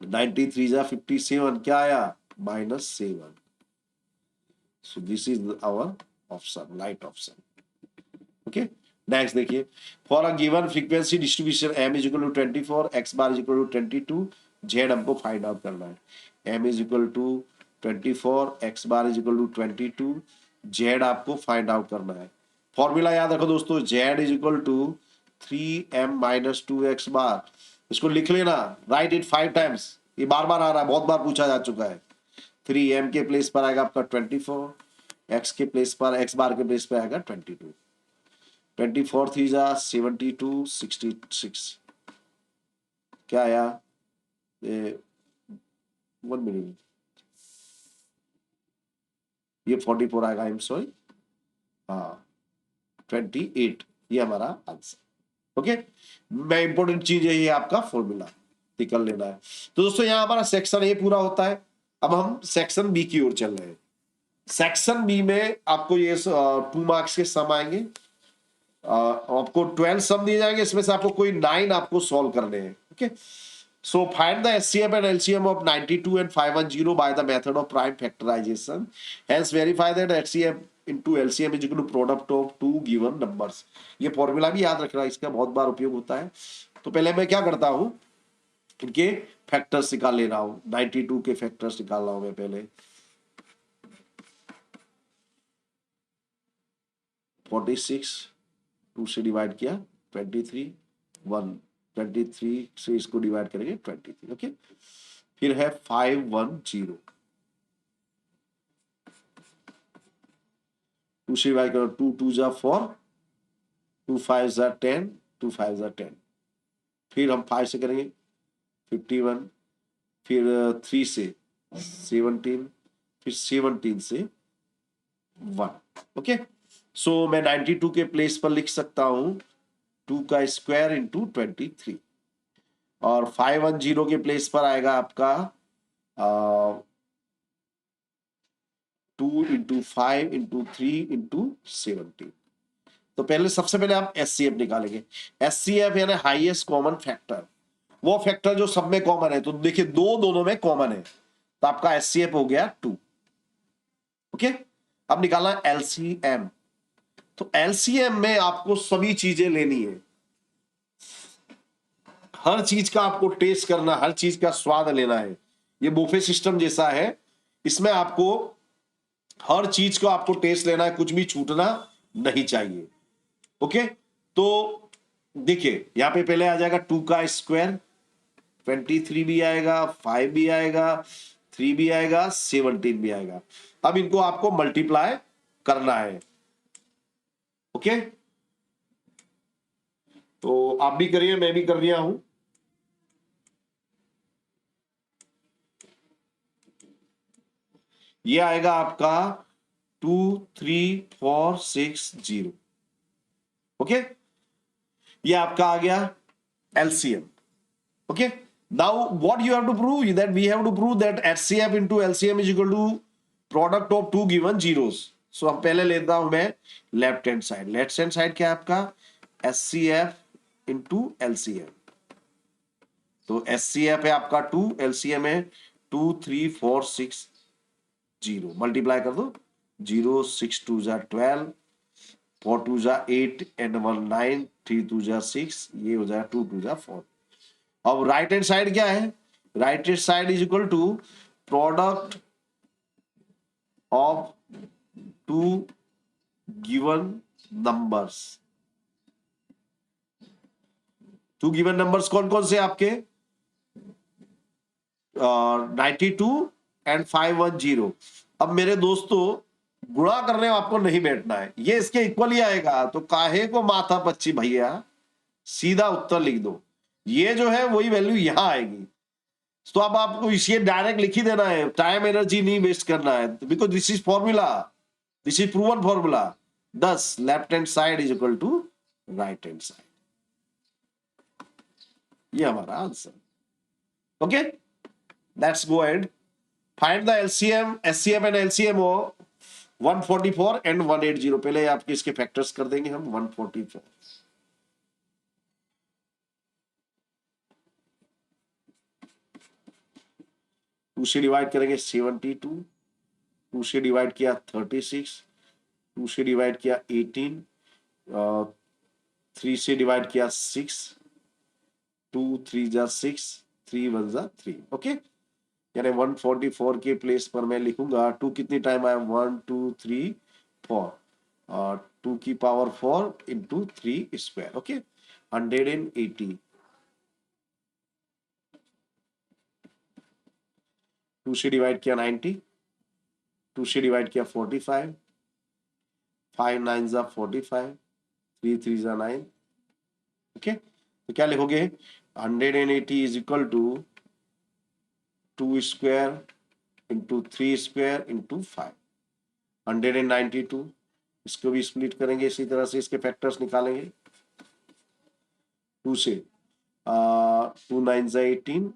A: 93 जा 57, क्या आया -7। So this is our option, right option. Okay, next देखिए for a given frequency distribution m is equal to 24, x bar is equal to 22, z हमको फाइंड आउट करना है। m is equal to 24, x bar is equal to 22, z आपको find out करना है। Formula याद रखो दोस्तों, z is equal to 3m - 2x bar. इसको लिख लेना, राइट इट 5 टाइम्स, ये बार बार आ रहा है, बहुत बार पूछा जा चुका है। 3m के प्लेस पर आएगा आपका 24, x के प्लेस पर x बार के प्लेस पर आएगा 22, 24 3 जा 72, 66 क्या आया 1 मिनट, ये 44 आएगा, आई एम सॉरी। हाँ 28, ये हमारा आंसर। ओके, मैं इंपॉर्टेंट चीज है ये आपका फॉर्मूला निकल लेना है। तो दोस्तों यहाँ हमारा सेक्शन ए पूरा होता है। अब हम सेक्शन बी की ओर चल रहे हैं। सेक्शन बी में आपको ये 2 मार्क्स के सम आएंगे। आपको 12 सम दिए जाएंगे, इसमें से आपको कोई 9 आपको सॉल्व करने हैं। Okay, so find the SCF and LCM of 92 and 510 by the method of prime factorization. Hence verify that HCF into LCM is equal to product of two given numbers. ये फॉर्मूला भी याद रखना, इसका बहुत बार उपयोग होता है। तो पहले मैं क्या करता हूं, इनके फैक्टर्स निकाल ले रहा हूं। 92 के फैक्टर्स निकाल रहा हूं मैं पहले। 46 2 से डिवाइड किया 23 1 23 से इसको डिवाइड करेंगे 23। ओके, फिर है 510 2 से डिवाइड करो 2 2 जा 4 2 5 जा 10 2 5 जा 10। फिर हम 5 से करेंगे 51, फिर 3 से 17, फिर 17 से 1। ओके, सो मैं 92 के प्लेस पर लिख सकता हूं 2 का स्क्वायर इंटू 23, और 510 के प्लेस पर आएगा आपका 2 इंटू 5 इंटू 3 इंटू 17। तो पहले सबसे पहले आप एचसीएफ निकालेंगे। एचसीएफ यानी हाईएस्ट कॉमन फैक्टर, वो फैक्टर जो सब में कॉमन है। तो देखिए दोनों में कॉमन है, तो आपका एचसीएफ हो गया 2। ओके, अब निकालना एलसीएम। तो एलसीएम में आपको सभी चीजें लेनी है, हर चीज का आपको टेस्ट करना, हर चीज का स्वाद लेना है। ये बुफे सिस्टम जैसा है, इसमें आपको हर चीज को आपको टेस्ट लेना है, कुछ भी छूटना नहीं चाहिए। ओके, तो देखिए यहां पे पहले आ जाएगा 2 का स्क्वायर, 23 भी आएगा, 5 भी आएगा, 3 भी आएगा, 17 भी आएगा। अब इनको आपको मल्टीप्लाई करना है। ओके, तो आप भी करिए, मैं भी कर रहा हूं। ये आएगा आपका 2 3 4 6 0। ओके, ये आपका आ गया LCM. Okay, now what you have to prove that we have to prove that HCF into LCM is equal to product of two given zeros. So हम पहले लेता हूं मैं left hand side. Left hand side क्या है आपका HCF into LCM। तो HCF है आपका 2, LCM है 2 3 4 6 0। मल्टीप्लाई कर दो, 0 6 2 जा 12, 4 2 जा 8 and 1 9, 3 2 जा 6, ये हो जाएगा 2 2 जा 4। अब राइट हैंड साइड क्या है, right hand side is equal to product of two given numbers. Two given numbers कौन कौन से आपके 92 एंड 510। अब मेरे दोस्तों गुणा करने आपको नहीं बैठना है, ये इसके इक्वल ही आएगा, तो काहे को माथा पच्ची भैया, सीधा उत्तर लिख दो। ये जो है वही वैल्यू यहां आएगी। तो अब आपको इसे डायरेक्ट लिख ही देना है, टाइम एनर्जी नहीं वेस्ट करना है, because this is formula, this is proven formula. 10 left hand side is equal to right hand side, ये हमारा answer. Okay, let's go ahead, find the LCM, HCF and LCM हो 144 and 180। पहले आपके इसके factors कर देंगे हम। 144 2 से डिवाइड करेंगे 72, 2 से डिवाइड किया 36, 2 से डिवाइड किया 18, 3 से डिवाइड किया 6, 2 3 जा 6, 3 1 जा 3। ओके, यानी 144 के प्लेस पर मैं लिखूंगा 2 कितनी टाइम आया 1 2 3 4, और 2 की पावर 4 इंटू 3 स्क्वायर। ओके, 180। 2 से डिवाइड किया 90, 2 से डिवाइड किया 45, 5 9 जा 45, 3 3 जा 9। ओके, तो क्या लिखोगे 180 is equal to 2 square into 3 square into 5, 192 इसको भी स्प्लिट करेंगे इसी तरह से, इसके फैक्टर्स निकालेंगे। 2 से 2 9 जा 18,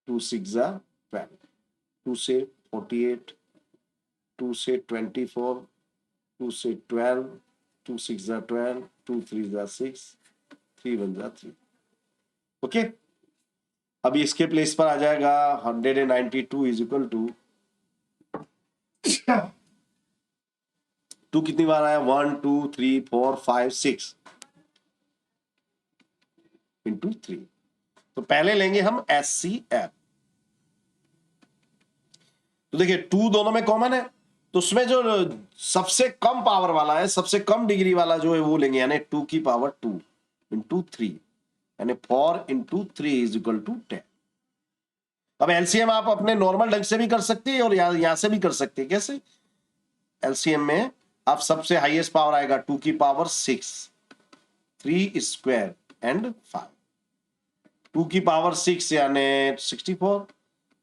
A: 2 6 जा 12, 2 से 48, 2 से 24, 2 से 12, 2 6 जा 12, 2 3 जा 6, 3 1 जा 3। ओके, अभी इसके प्लेस पर आ जाएगा 192 इज इक्वल टू 2 कितनी बार आया, 1 2 3 4 5 6 इंटू 3। तो पहले लेंगे हम SCF। तो देखिए 2 दोनों में कॉमन है, तो उसमें जो सबसे कम पावर वाला है, सबसे कम डिग्री वाला जो है वो लेंगे, यानी 2 की पावर 2 इंटू 3, यानी 4 इंटू 3 इज इक्वल टू 10। अब एलसीएम आप अपने नॉर्मल ढंग से भी कर सकते हैं और यहां से भी कर सकते हैं। कैसे? एलसीएम में आप सबसे हाईएस्ट पावर आएगा 2 की पावर 6, 3 स्क्वायर एंड 5। 2 की पावर 6 यानी 64,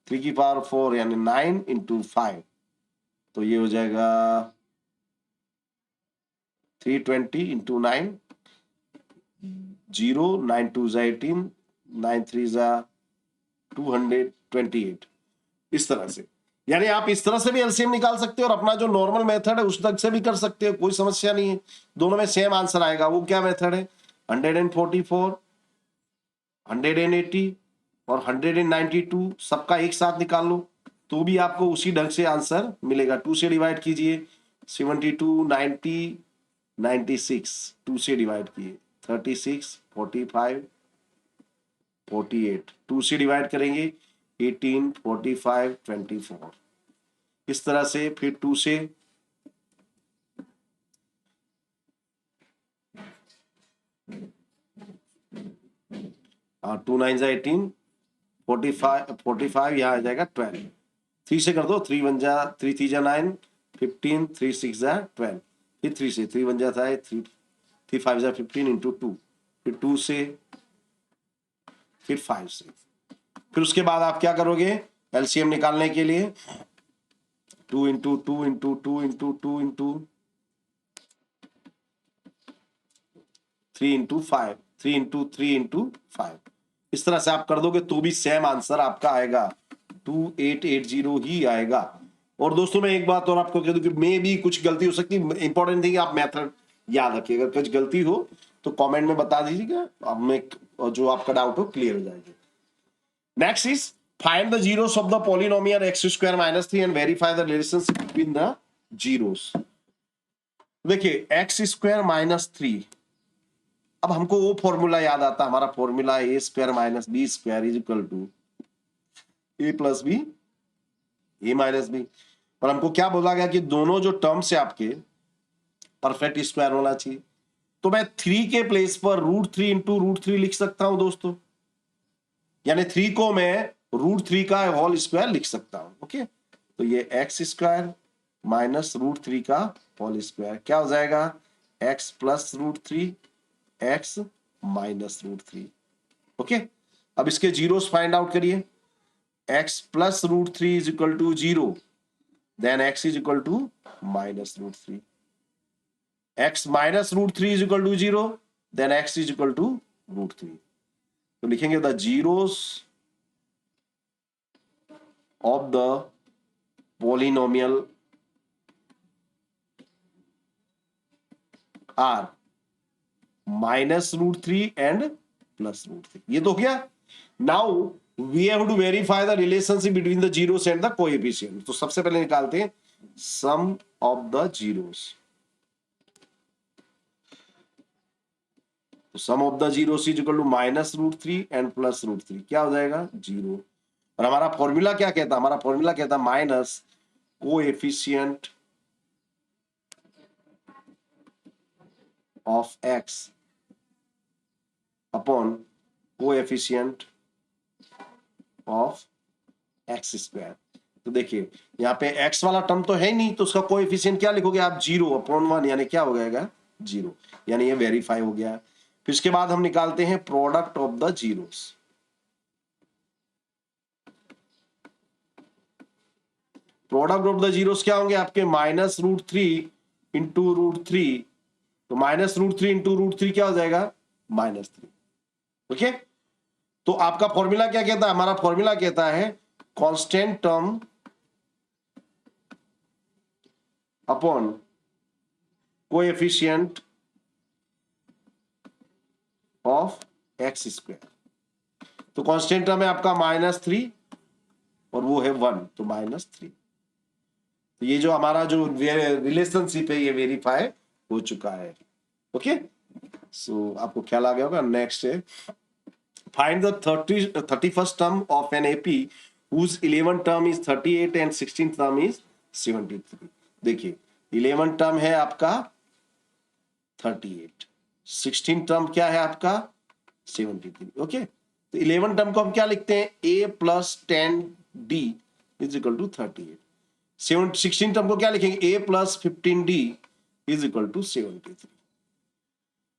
A: 3 की पावर 4 यानी 9 इंटू 5, तो ये हो जाएगा 320 इंटू 9, 0 9 2 जा 18, 9 3 जा 228। इस तरह से, यानी आप इस तरह से भी एलसीएम निकाल सकते हो और अपना जो नॉर्मल मेथड है उस ढंग से भी कर सकते हो, कोई समस्या नहीं है। दोनों में सेम आंसर आएगा। वो क्या मेथड है? 144, 180 और 192 सबका एक साथ निकाल लो तो भी आपको उसी ढंग से आंसर मिलेगा। 2 से डिवाइड कीजिए, 72, 90, 96, 2 से डिवाइड किए 36, 45, 48, 2 से डिवाइड करेंगे 18, 45, 24। इस तरह से फिर 2 से 2 9 जा 18, 45 यहाँ आ जाएगा 12। 3 से कर दो, 3 1 जा 3 3 जा 9, 15, 3 6 जा 12, फिर 3 से 3 1 जा था 3, 3 5 जा 15 इंटू 2, फिर 2 से, फिर 5 से। फिर उसके बाद आप क्या करोगे एलसीएम निकालने के लिए? 2 into 2 into 2 into 2 into 3 into 5, 3 into 3 into 5। इस तरह से आप कर दोगे तो भी सेम आंसर आपका आएगा, 2880 ही आएगा। और दोस्तों मैं एक बात और आपको कह दूं कि मे भी कुछ गलती हो सकती है। इंपॉर्टेंट थिंग आप मेथड याद रखिए, अगर कुछ गलती हो तो कमेंट में बता दीजिएगा, अब मैं जो आपका डाउट हो क्लियर हो जाएगा। Next is find the zeros of the polynomial x square minus 3 and verify the relationship between the zeros. देखिए x स्क्वायर माइनस 3, अब हमको वो फॉर्मूला याद आता है, हमारा फॉर्मूला A square minus B square is equal to A plus B, A minus B. और हमको क्या बोला गया कि दोनों जो टर्म्स है आपके परफेक्ट स्क्वायर होना चाहिए। तो मैं 3 के प्लेस पर √3 इंटू √3 लिख सकता हूं दोस्तों, यानी 3 को मैं √3 का होल स्क्वायर लिख सकता हूं। ओके, तो ये एक्स स्क्वायर माइनस √3 का होल स्क्वायर क्या हो जाएगा? X plus √3, x minus √3। Okay, अब इसके जीरोस फाइंड आउट करिए। x plus √3 is equal to 0, then x is equal to minus √3। x minus √3 is equal to 0, then x is equal to √3। तो लिखेंगे the zeros of the polynomial are minus √3 and plus √3। ये तो हो गया। Now we have to verify the relationship between the zeros and the coefficient. तो सबसे पहले निकालते हैं सम ऑफ द जीरोस। तो sum of the zeros is equal to minus √3 and plus √3, क्या हो जाएगा? 0। और हमारा फॉर्मूला क्या कहता है? हमारा फॉर्मूला कहता है minus coefficient of x upon coefficient of x square. तो देखिए यहाँ पे x वाला टर्म तो है नहीं, तो उसका कोएफिशिएंट क्या लिखोगे आप? 0/1, यानी क्या हो जाएगा? 0, यानी ये वेरीफाई हो गया। फिर इसके बाद हम निकालते हैं product of the zeros. Product of the zeros क्या होंगे आपके? माइनस √3 इंटू √3, तो -√3 इंटू √3 क्या हो जाएगा? -3। ओके, तो आपका फॉर्मूला क्या कहता है? हमारा फॉर्मूला कहता है constant term upon coefficient of x²। तो कांस्टेंट टर्म है आपका -3 और वो है 1, तो -3। तो ये जो हमारा जो रिलेशनशिप है ये वेरीफाई हो चुका है। ओके, सो आपको ख्याल आ गया होगा। नेक्स्ट है find the 31st term of an AP whose 11th term is 38 and 16th term is 73। देखिए 11th टर्म है आपका 38, 16th टर्म क्या है आपका 73। ओके, तो 11th टर्म को हम क्या लिखते हैं? a plus 10d is equal to 38। 16th term को क्या लिखेंगे? a plus 15d is equal to 73।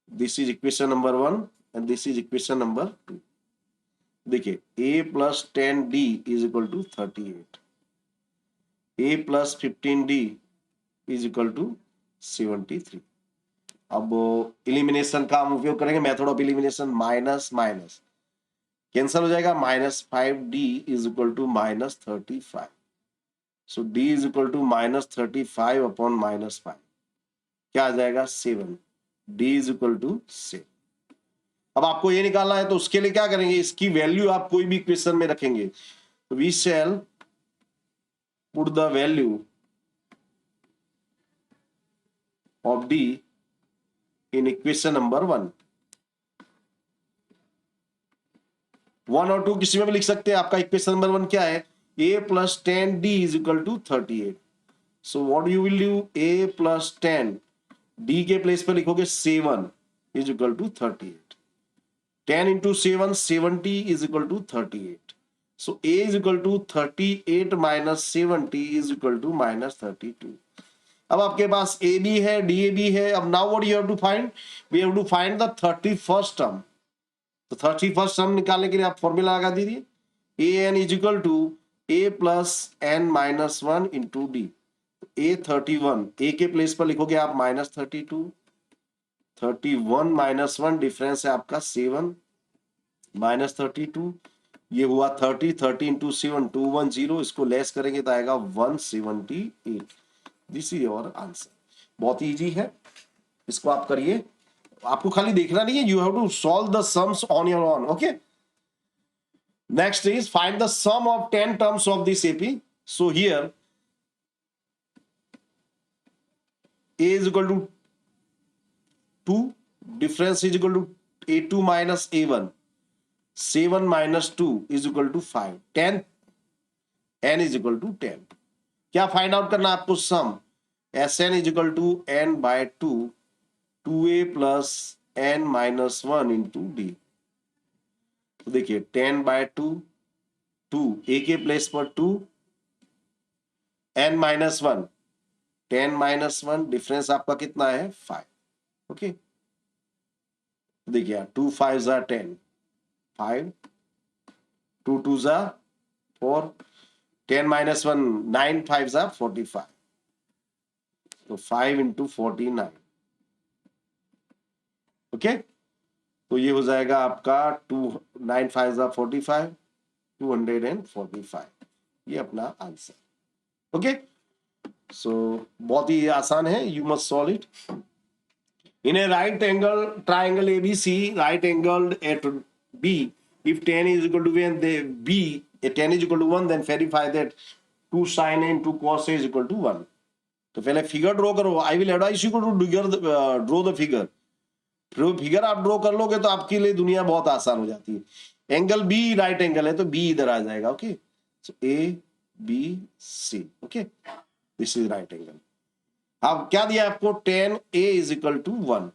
A: This is equation number 1 and this is equation number 2। देखिए a plus 10d is equal to 38, a plus 15d is equal to 73। अब elimination का हम उपयोग करेंगे, method of elimination, minus minus cancel हो जाएगा, -5d is equal to -35। So d is equal to -35 upon -5 क्या आ जाएगा? 7। d is equal to 7। अब आपको ये निकालना है, तो उसके लिए क्या करेंगे? इसकी वैल्यू आप कोई भी इक्वेशन में रखेंगे, तो we shall put the value of d in equation number 1। 1 और 2 किसी में भी लिख सकते हैं। आपका इक्वेशन नंबर 1 क्या है? a plus 10d is equal to 38। So what you will do? a plus 10 d के प्लेस पर लिखोगे 7 is equal to 38। 10 into 7 70 is equal to 38। So a is equal to 38 minus 70 is equal to -32। अब आपके पास a भी है, da भी है। अब now what you have to find? We have to find the 31st term. तो 31st term निकालने के लिए आप फॉर्मूला लगा दीजिए, a n is equal to a plus n minus 1 into d. a 31, a के प्लेस पर लिखोगे आप -32, 31 माइनस 1 डिफरेंस है आपका 7 -32, ये हुआ 30, 30 इंटू 7 210, इसको लेस करेंगे तो आएगा 178। This is your answer. बहुत इजी है, इसको आप करिए। आपको खाली देखना नहीं है, you have to solve the sums on your own. Okay, next is find the sum of 10 terms of this AP. So here a is equal to 2, difference is equal to a2 minus a1, 7 minus 2 is equal to 5, 10, n is equal to 10। क्या find out करना आपको? सम Sn is equal to n by 2, 2a plus n minus 1 into d। तो देखिए 10 by 2, 2 a के place पर 2, n minus 1, 10 minus 1, difference आपका कितना है? 5। ओके, देखिए 2 5 are 10, 5, 2 2 are 4, 10 minus 1, 9 5 are 45, तो 5 into 49। ओके, तो ये हो जाएगा आपका 2 9 5 are 45, 245, ये अपना आंसर। ओके, सो बहुत ही आसान है, you must solve it. In a right angle triangle ABC, right angled at B, if tan is equal to B, then B, tan is equal to 1, then verify that 2 sin A into cos A is equal to 1। तो पहले figure draw करो। I will advise you to draw the figure. Figure आप draw कर लोगे तो आपके लिए दुनिया बहुत आसान हो जाती है। एंगल बी राइट एंगल है, तो बी इधर आ जाएगा। Okay, so A B C. Okay, this is right angle. अब क्या दिया आपको? tan A is equal to 1।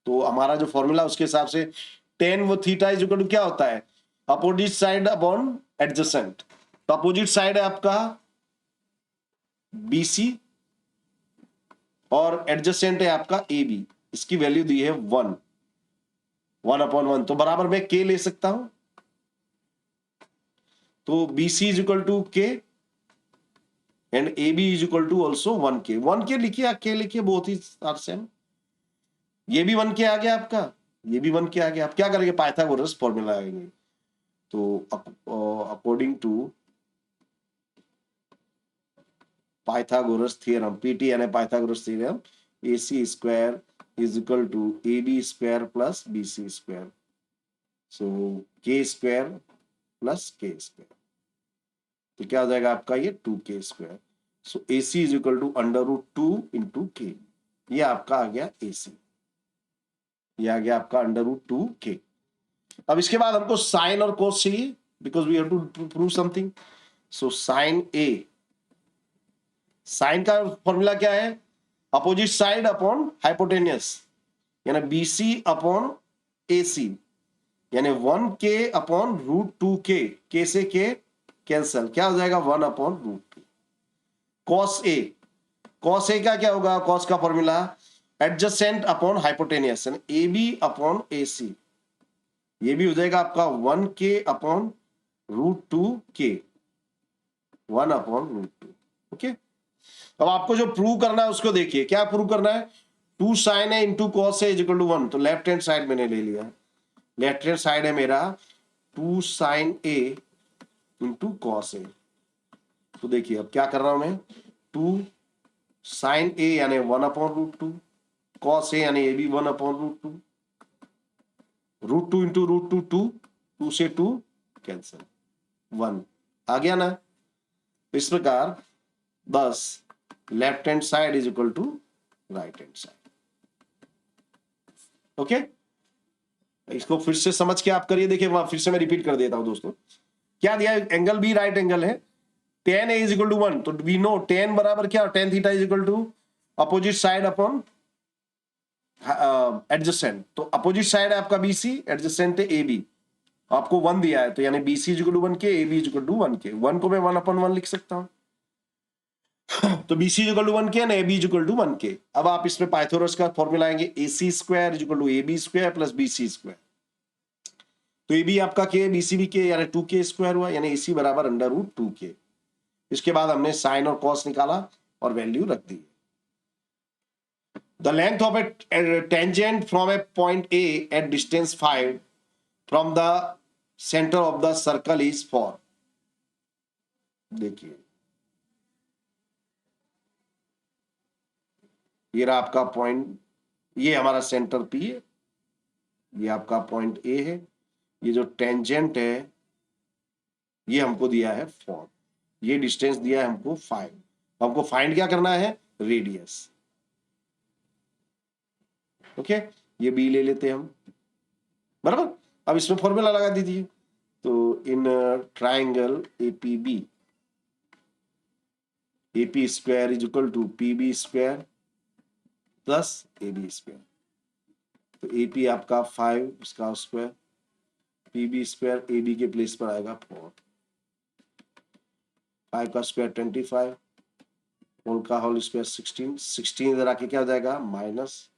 A: तो हमारा जो फॉर्मूला उसके हिसाब से tan वो थीटा इज इक्वल टू क्या होता है? Opposite side upon adjacent. तो अपोजिट साइड है आपका BC और एडजेसेंट है आपका AB। इसकी वैल्यू दी है 1, 1/1, तो बराबर मैं K ले सकता हूं। तो BC is equal to K and A B is equal to also 1k। 1k लिखिए, k लिखिए, बोथ इज आर सेम। ये भी 1k आ गया आपका, ये भी 1k आ गया। आप क्या करेंगे, पाइथागोरस फॉर्मूला आएंगे। तो according to Pythagoras theorem, PT यानी Pythagoras theorem, AC square is equal to AB square plus BC square. So k square plus k square, तो क्या हो जाएगा आपका ये 2k square. So AC is equal to √2 into k। ये आपका आ गया AC, ये आ गया आपका √2k। अब इसके बाद हमको साइन और कोस चाहिए, because we have to prove something. So sine A, sine का फॉर्मूला क्या है, अपोजिट साइड अपॉन हाइपोटेनियस, यानी BC अपॉन AC, यानी 1k अपॉन √2k, k से k कैंसल, क्या हो जाएगा 1 upon √2। Cos A, cos A का क्या होगा, कॉस का फॉर्मूला एडजेसेंट अपॉन हाइपोटेनियस, यानी AB अपॉन AC, ये भी हो जाएगा आपका 1k upon √2k, 1 upon √2। Okay, अब आपको जो प्रूव करना है उसको देखिए, क्या प्रूव करना है, 2 sine A into cos A is equal to 1। तो लेफ्ट हैंड साइड मैंने ले लिया, लेफ्ट हैंड साइड है मेरा 2 साइन ए इंटू कॉस ए। तो देखिए अब क्या कर रहा हूं मैं, 2 साइन ए यानी 1 अपॉन √2, कॉस ए यानी ए भी 1 अपॉन √2, √2 इंटू √2 2, 2 से 2 कैंसिल, 1 आ गया ना। इस प्रकार बस left hand side is equal to right hand side. Okay, इसको फिर से समझ के आप करिए। देखिए वहां फिर से मैं रिपीट कर देता हूं दोस्तों, क्या दिया, एंगल बी राइट एंगल है, tan A is equal to 1, तो वी नो tan बराबर क्या, tan theta is equal to opposite side upon adjacent. तो अपोजिट साइड है आपका BC, एडजेसेंट है AB, आपको 1 दिया है, तो यानी BC is equal to 1k, AB is equal to 1k। 1 को मैं 1 अपॉन 1 लिख सकता हूं, तो BC is equal to 1k and AB is equal to 1k। अब आप इसमें पाइथागोरस का फॉर्मूला आएंगे, AC square is equal to AB square plus BC square. तो AB आपका k, BC भी k, यानी 2k स्क्वायर हुआ, यानी AC बराबर √2k। इसके बाद हमने साइन और कॉस निकाला और वैल्यू रख दी। The length of a tangent from a point A at distance 5 from the center of the circle is 4। देखिए ये रहा आपका पॉइंट, ये हमारा सेंटर P है, ये आपका पॉइंट A है, ये जो टेंजेंट है ये हमको दिया है 4, ये डिस्टेंस दिया है हमको 5। हमको फाइंड क्या करना है, रेडियस। ओके, ये B ले लेते हैं हम, बराबर। अब इसमें फॉर्मूला लगा दीजिए, तो in triangle APB, AP square is equal to PB square plus AB square. तो AP आपका 5, उसका स्क्वायर, PB स्क्वायर AB के प्लेस पर आएगा 4, 5 का स्क्वायर 25, होल का होल स्क्वायर 16, 16 इधर आके क्या हो जाएगा minus,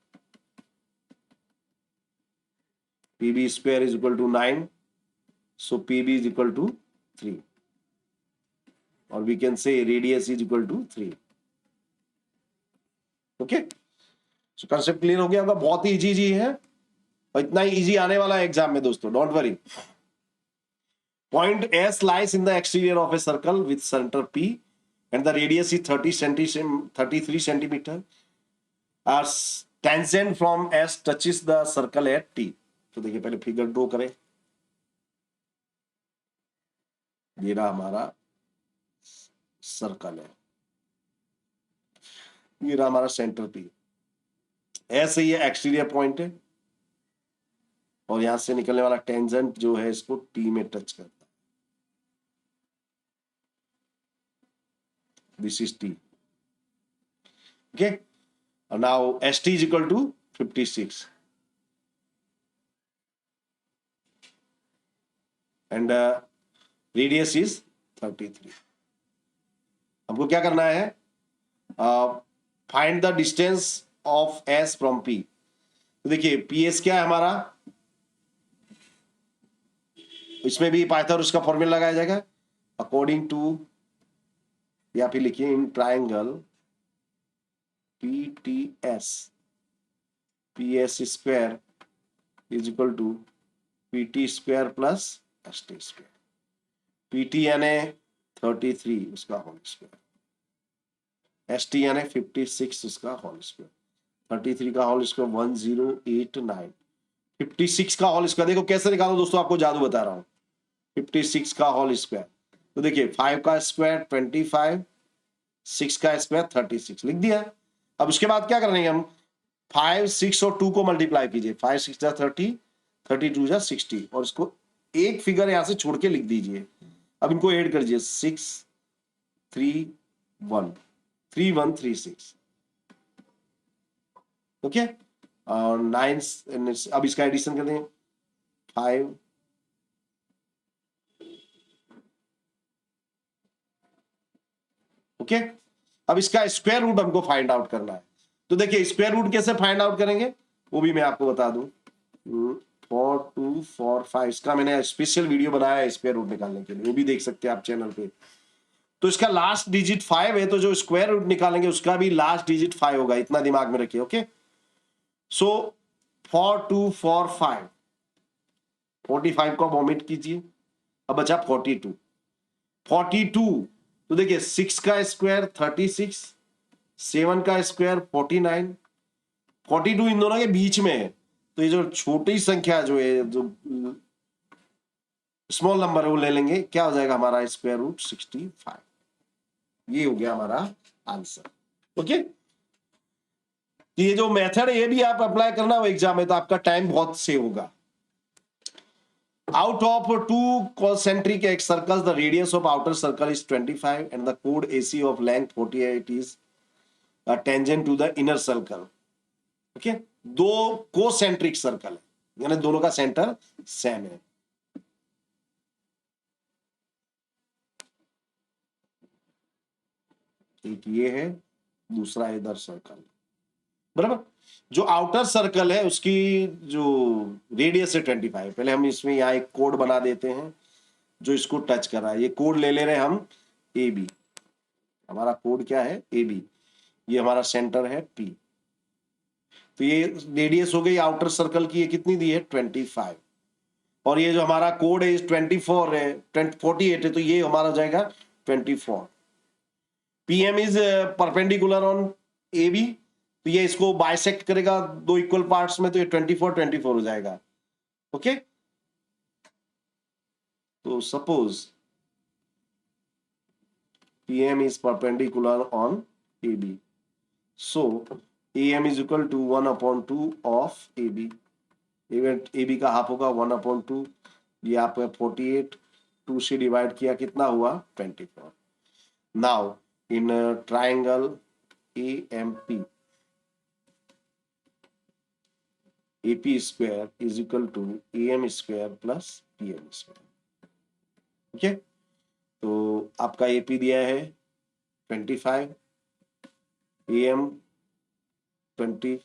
A: PB square is equal to 9, so PB is equal to 3, और we can say radius is equal to 3। Okay, so concept clear हो गया होगा, बहुत ही इजी है और इतना ही इजी आने वाला है एग्जाम में दोस्तों, don't worry. Point S lies in the exterior of a circle with center P and the radius is 33 centimeter. As tangent from S touches the circle at T। तो देखिए पहले फिगर ड्रॉ करें, ये रहा हमारा circle है, ये रहा हमारा सेंटर P, ऐसे ये एक्सटीरियर पॉइंट है और यहां से निकलने वाला टेंजेंट जो है इसको T में टच करता है, this is T। okay, and now ST is equal to 56 and radius is 33। हमको क्या करना है, find the distance of S from P। तो देखिए PS क्या है हमारा, इसमें भी पाइथागोरस का फॉर्मूला लगाया जाएगा, अकॉर्डिंग टू या फिर लिखिए in triangle P S square is equal to PT square plus ST square. PT यानी 33 उसका होल स्क्वायर, ST यानी 56 उसका होल स्क्वायर, 33 का होल स्क्वायर 1089, 56 का होल स्क्वायर। देखो कैसे निकालो दोस्तों, आपको जादू बता रहा हूं। 56 का होल स्क्वायर, तो देखिए 5 का स्क्वायर 25, 6 का स्क्वायर 36 लिख दिया। अब उसके बाद क्या करेंगे हम, 5, 6 और 2 को मल्टीप्लाई कीजिए, 5 6 जा 30, 32 जा 60, और इसको एक फिगर यहां से छोड़ के लिख दीजिए। अब इनको ऐड कर दीजिए, 6 3 1 3136, ओके। और 9, अब इसका एडिशन कर दें, 5 ओके। अब इसका स्क्वायर रूट हमको फाइंड आउट करना है। तो देखिए स्क्वायर रूट कैसे फाइंड आउट करेंगे वो भी मैं आपको बता दूं। 4 2 4 5, इसका मैंने स्पेशल वीडियो बनाया है स्क्वायर रूट निकालने के लिए, वो भी देख सकते हैं आप चैनल पे। तो इसका लास्ट डिजिट 5 है, तो जो स्क्वायर रूट निकालेंगे उसका भी लास्ट डिजिट 5 होगा, इतना दिमाग में रखिए, ओके। सो 4 2 4 5, 45 को वॉमिट कीजिए, अब बचा 42, 42। तो देखिए 6 का स्क्वायर 36, 7 का स्क्वायर 49, 42 इन दोनों के बीच में है। तो ये जो छोटी संख्या जो है, जो स्मॉल नंबर है, वो ले लेंगे, क्या हो जाएगा हमारा स्क्वायर रूट 65। ये हो गया हमारा आंसर, ओके। तो ये जो मेथड है ये भी आप अप्लाई करना वो एग्जाम में, तो आपका टाइम बहुत सेव होगा। Out of two concentric circles, the radius of outer circle is 25 and the chord AC of length 48 is tangent to the inner circle. Okay? दो कोसेंट्रिक सर्कल है, यानी दोनों का सेंटर सेम है। एक ये है, दूसरा इधर सर्कल, बराबर। जो आउटर सर्कल है उसकी जो रेडियस है 25। पहले हम इसमें यहाँ एक कोड बना देते हैं जो इसको टच कर रहा है। ये कोड ले रहे हैं हम AB, हमारा कोड क्या है AB, ये हमारा सेंटर है P। तो ये रेडियस हो गई आउटर सर्कल की, ये कितनी दी है 25, और ये जो हमारा कोड है 24 है, 48 है, तो ये हमारा जाएगा 24। PM is perpendicular on AB, तो ये इसको बाइसेक्ट करेगा दो इक्वल पार्ट्स में, तो ये 24 24 हो जाएगा, ओके। तो suppose PM is perpendicular on AB, so AM is equal to 1/2 of AB। AB का हाफ होगा 1/2, ये आपका 48, 2 से डिवाइड किया कितना हुआ 24। Now in triangle AMP, AP square is equal to AM square plus PM square, okay. तो आपका AP दिया है 25, AM 20,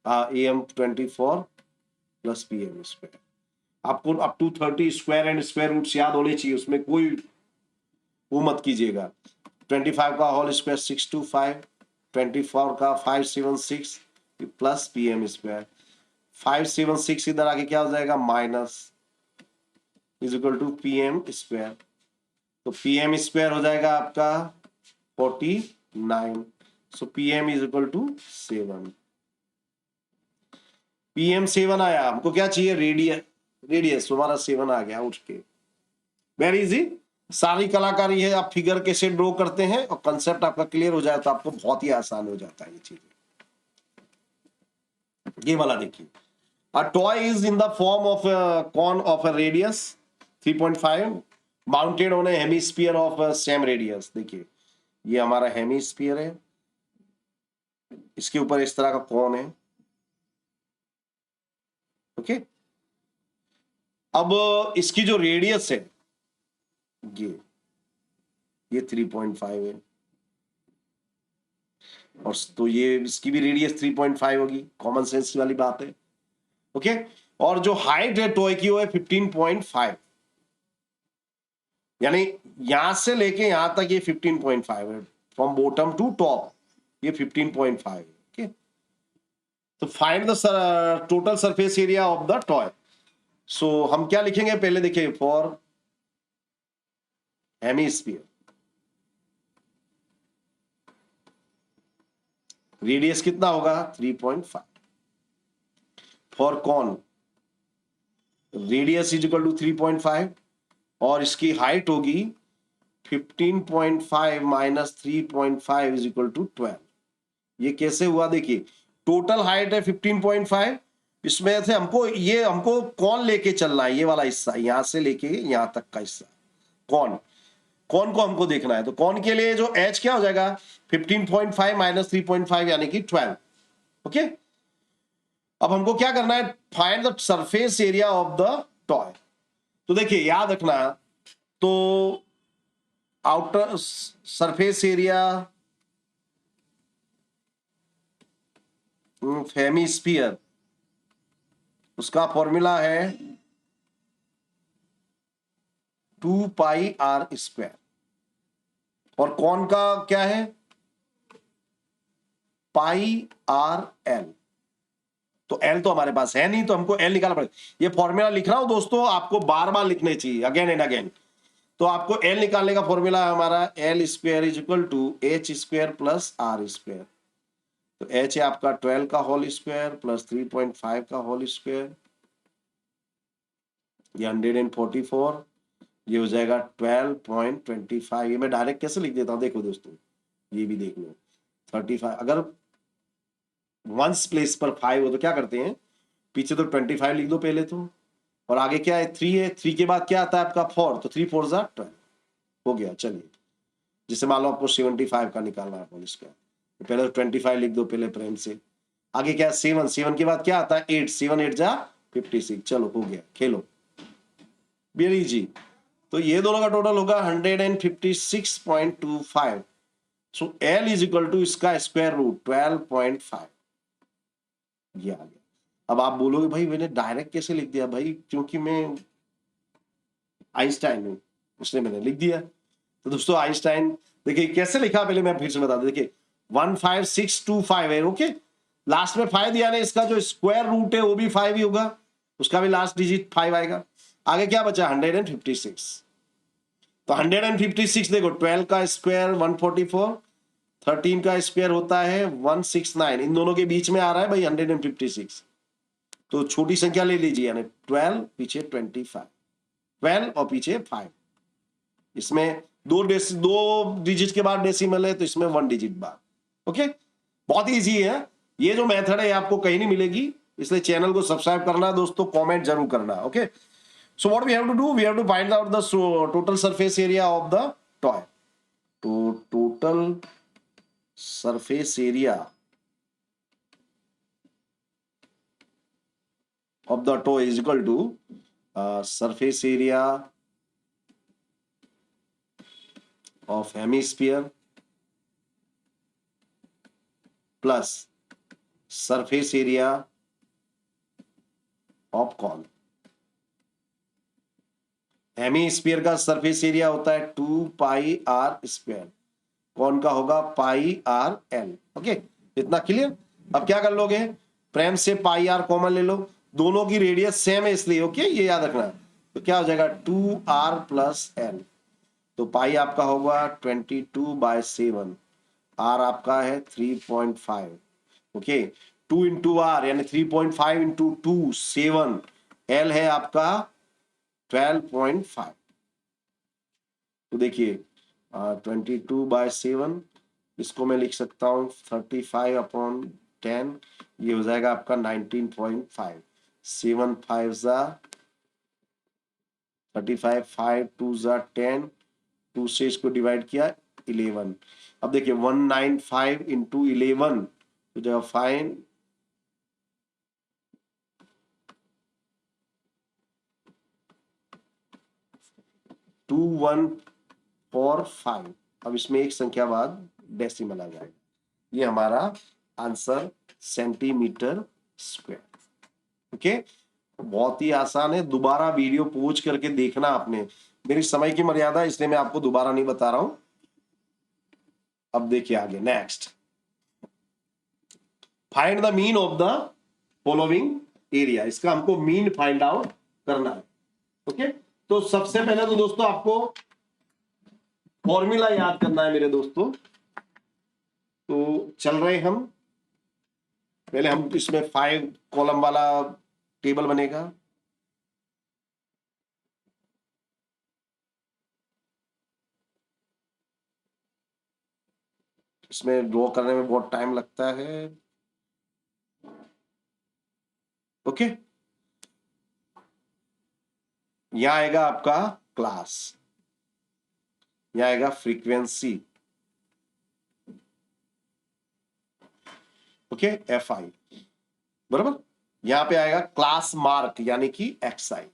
A: AM 24 plus PM square. आपको up to 30 square and square roots याद होने चाहिए, उसमें कोई वो मत कीजिएगा। 25 का होल स्क्वायर 625, 24 का 576 प्लस PM स्क्वायर, 576 इधर आके क्या हो जाएगा minus, is equal to PM square. तो PM स्क्वायर हो जाएगा आपका 49, so PM is equal to 7। PM 7 आया, हमको क्या चाहिए रेडियस हमारा 7 आ गया उठ के। वेरी इजी, सारी कलाकारी है, आप फिगर कैसे ड्रॉ करते हैं और कंसेप्ट आपका क्लियर हो जाए तो आपको बहुत ही आसान हो जाता है ये चीज। ये वाला देखिए, a toy is in the form of cone of a radius 3.5 mounted on a hemisphere of same radius. देखिए ये हमारा हेमिस्फीयर है, इसके ऊपर इस तरह का कॉन है, ओके। अब इसकी जो रेडियस है ये 3.5 है, और तो ये इसकी भी रेडियस 3.5 होगी, कॉमन सेंस वाली बात है, ओके। और जो हाइट है टॉय की वो है 15.5, यानी यहां से लेके यहां तक ये 15.5 है, फ्रॉम बॉटम टू टॉप ये 15.5। ओके, तो find the total surface area of the toy. So हम क्या लिखेंगे, पहले देखिए, फॉर हेमीस्फीयर रेडियस कितना होगा 3.5। For cone radius is equal to 3.5 और इसकी हाइट होगी 15.5 माइनस 3.5 इज इक्वल टू 12। ये कैसे हुआ, देखिए टोटल हाइट है 15.5, इसमें से हमको कौन लेके चलना है, ये वाला हिस्सा यहां से लेके यहां तक का हिस्सा, कौन कौन को हमको देखना है। तो कौन के लिए जो एच क्या हो जाएगा 15.5 माइनस 3.5 यानी कि 12। ओके, अब हमको क्या करना है, find the surface area of the toy. तो देखिए याद रखना, तो आउटर सरफेस एरिया हेमीस्फीयर, उसका फॉर्मूला है 2πr²। और कौन का क्या है πrl। तो एल तो हमारे पास है नहीं, तो हमको एल निकालना पड़ेगा। ये फॉर्मूला लिख रहा हूं दोस्तों, आपको बार बार लिखने चाहिए, अगेन एंड अगेन। तो आपको एल निकालने का फॉर्मूला है हमारा l square is equal to h square plus r square. तो एच है आपका 12 का होल स्क्वायर प्लस 3.5 का होल स्क्वायर, ये 144, ये हो जाएगा 12.25। ये मैं डायरेक्ट कैसे लिख देता हूं, देखो दोस्तों, ये भी देख लो 35। अगर वंस प्लेस पर 5 हो तो क्या करते हैं, पीछे तो 25 लिख दो पहले तो, और आगे क्या है 3 है, 3 के बाद क्या आता है आपका 4, तो 3 4 जा 12 हो गया। चलिए, जिससे मान लो आपको 75 का निकालना है होल स्क्वायर, तो पहले तो 25 लिख दो पहले प्रेम से। आगे क्या 7, 7 के बाद क्या आता है 8, 7 8 जा 56। चलो हो गया, खेलो बेरी जी। तो ये दोनों का टोटल होगा 156.25। So L is equal to इसका स्क्वायर रूट 12.5। ये आ गया। अब आप बोलोगे भाई मैंने डायरेक्ट कैसे लिख दिया, भाई क्योंकि मैं आइंस्टाइन हूं, उसने मैंने लिख दिया। तो दोस्तों आइंस्टाइन देखिए कैसे लिखा, पहले मैं फिर से बता दूं, देखिए 15625 है। ओके, लास्ट में 5 दिया ना, इसका जो स्क्वायर रूट है वो भी 5 ही होगा, उसका भी लास्ट डिजिट 5 आएगा। आगे क्या बचा 156। तो 156 देखो, 12 का स्क्वायर 144, 13 का स्क्वायर होता है 169, इन दोनों के बीच में आ रहा है भाई 156। तो छोटी संख्या ले लीजिए, यानी 12 पीछे 25, 12 और पीछे 5। इसमें दो डिजिट के बाद डेसिमल है, तो इसमें 1 डिजिट बाद। ओके, बहुत इजी है। ये जो मेथड है आपको कहीं नहीं मिलेगी, इसलिए चैनल को सब्सक्राइब करना दोस्तों, कमेंट जरूर करना। Okay, so what we have to do, we have to find out the total surface area of the toy. तो total surface area of the toy is equal to surface area of hemisphere plus surface area of cone। Hemisphere का surface area होता है 2πr², कौन का होगा πrl। Okay, इतना clear. अब क्या कर लोगे, प्रेम से πr कॉमन ले लो, दोनों की रेडियस सेम है इसलिए। ओके, ये याद रखना। तो क्या हो जाएगा 2r प्लस l। तो पाई आपका होगा 22/7, r आपका है 3.5। ओके, 2 इंटू आर यानी 3.5 इंटू 2 7, l है आपका 12.5। तो देखिए 22/7, इसको मैं लिख सकता हूँ 35/10, ये हो जाएगा आपका 19.5। 7 5 जा 35, 5 2 जा 10, 2 से इसको डिवाइड किया 11। अब देखिए 195 इंटू 11 तो जब फाइन 2145। अब इसमें एक संख्या बाद डेसिमल आ जाएगा, ये हमारा आंसर सेंटीमीटर स्क्वायर। ओके, बहुत ही आसान है, दोबारा वीडियो पॉज करके देखना आपने। मेरी समय की मर्यादा है, इसलिए मैं आपको दोबारा नहीं बता रहा हूं। अब देखिए आगे, next, find the mean of the following area. इसका हमको मीन फाइंड आउट करना है। ओके, तो सबसे पहले तो दोस्तों आपको फॉर्मूला याद करना है मेरे दोस्तों। तो चल रहे हम, पहले हम इसमें 5 कॉलम वाला टेबल बनेगा। इसमें ड्रॉ करने में बहुत टाइम लगता है। ओके, यहां आएगा आपका क्लास, यहां आएगा फ्रीक्वेंसी। ओके, एफ आई, बराबर। यहां पे आएगा क्लास मार्क यानी कि एक्स आई।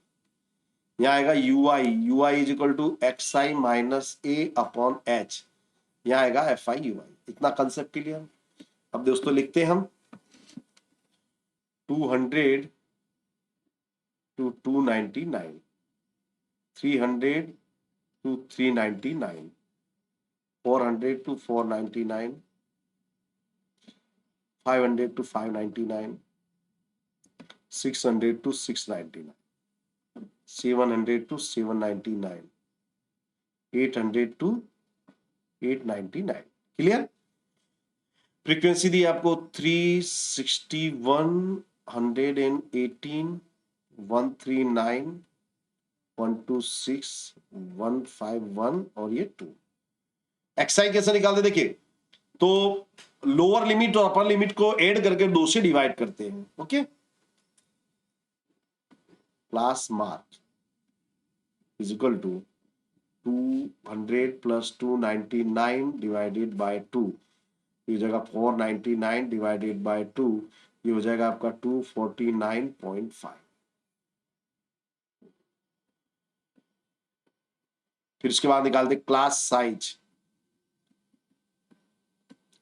A: यहां आएगा u i, u i is equal to x i minus a upon h. यहां आएगा एफ आई यू आई। इतना कंसेप्ट क्लियर। अब दोस्तों लिखते हैं हम 200 to 299, 300 to 399, 400 to 499, 500 to 599, 600 to 699, 700 to 799, 800 to 899। Clear. Frequency दी आपको 361, 118, 139, 126, 151 और ये 2। एक्सआई कैसे निकालते देखिए, तो लोअर लिमिट और अपर लिमिट को ऐड करके 2 से डिवाइड करते हैं। Okay, class mark is equal to 200 plus 299 divided by 2। ये हो जाएगा 499 डिवाइडेड बाय 2। ये हो जाएगा आपका 249.5। फिर इसके बाद निकालते क्लास साइज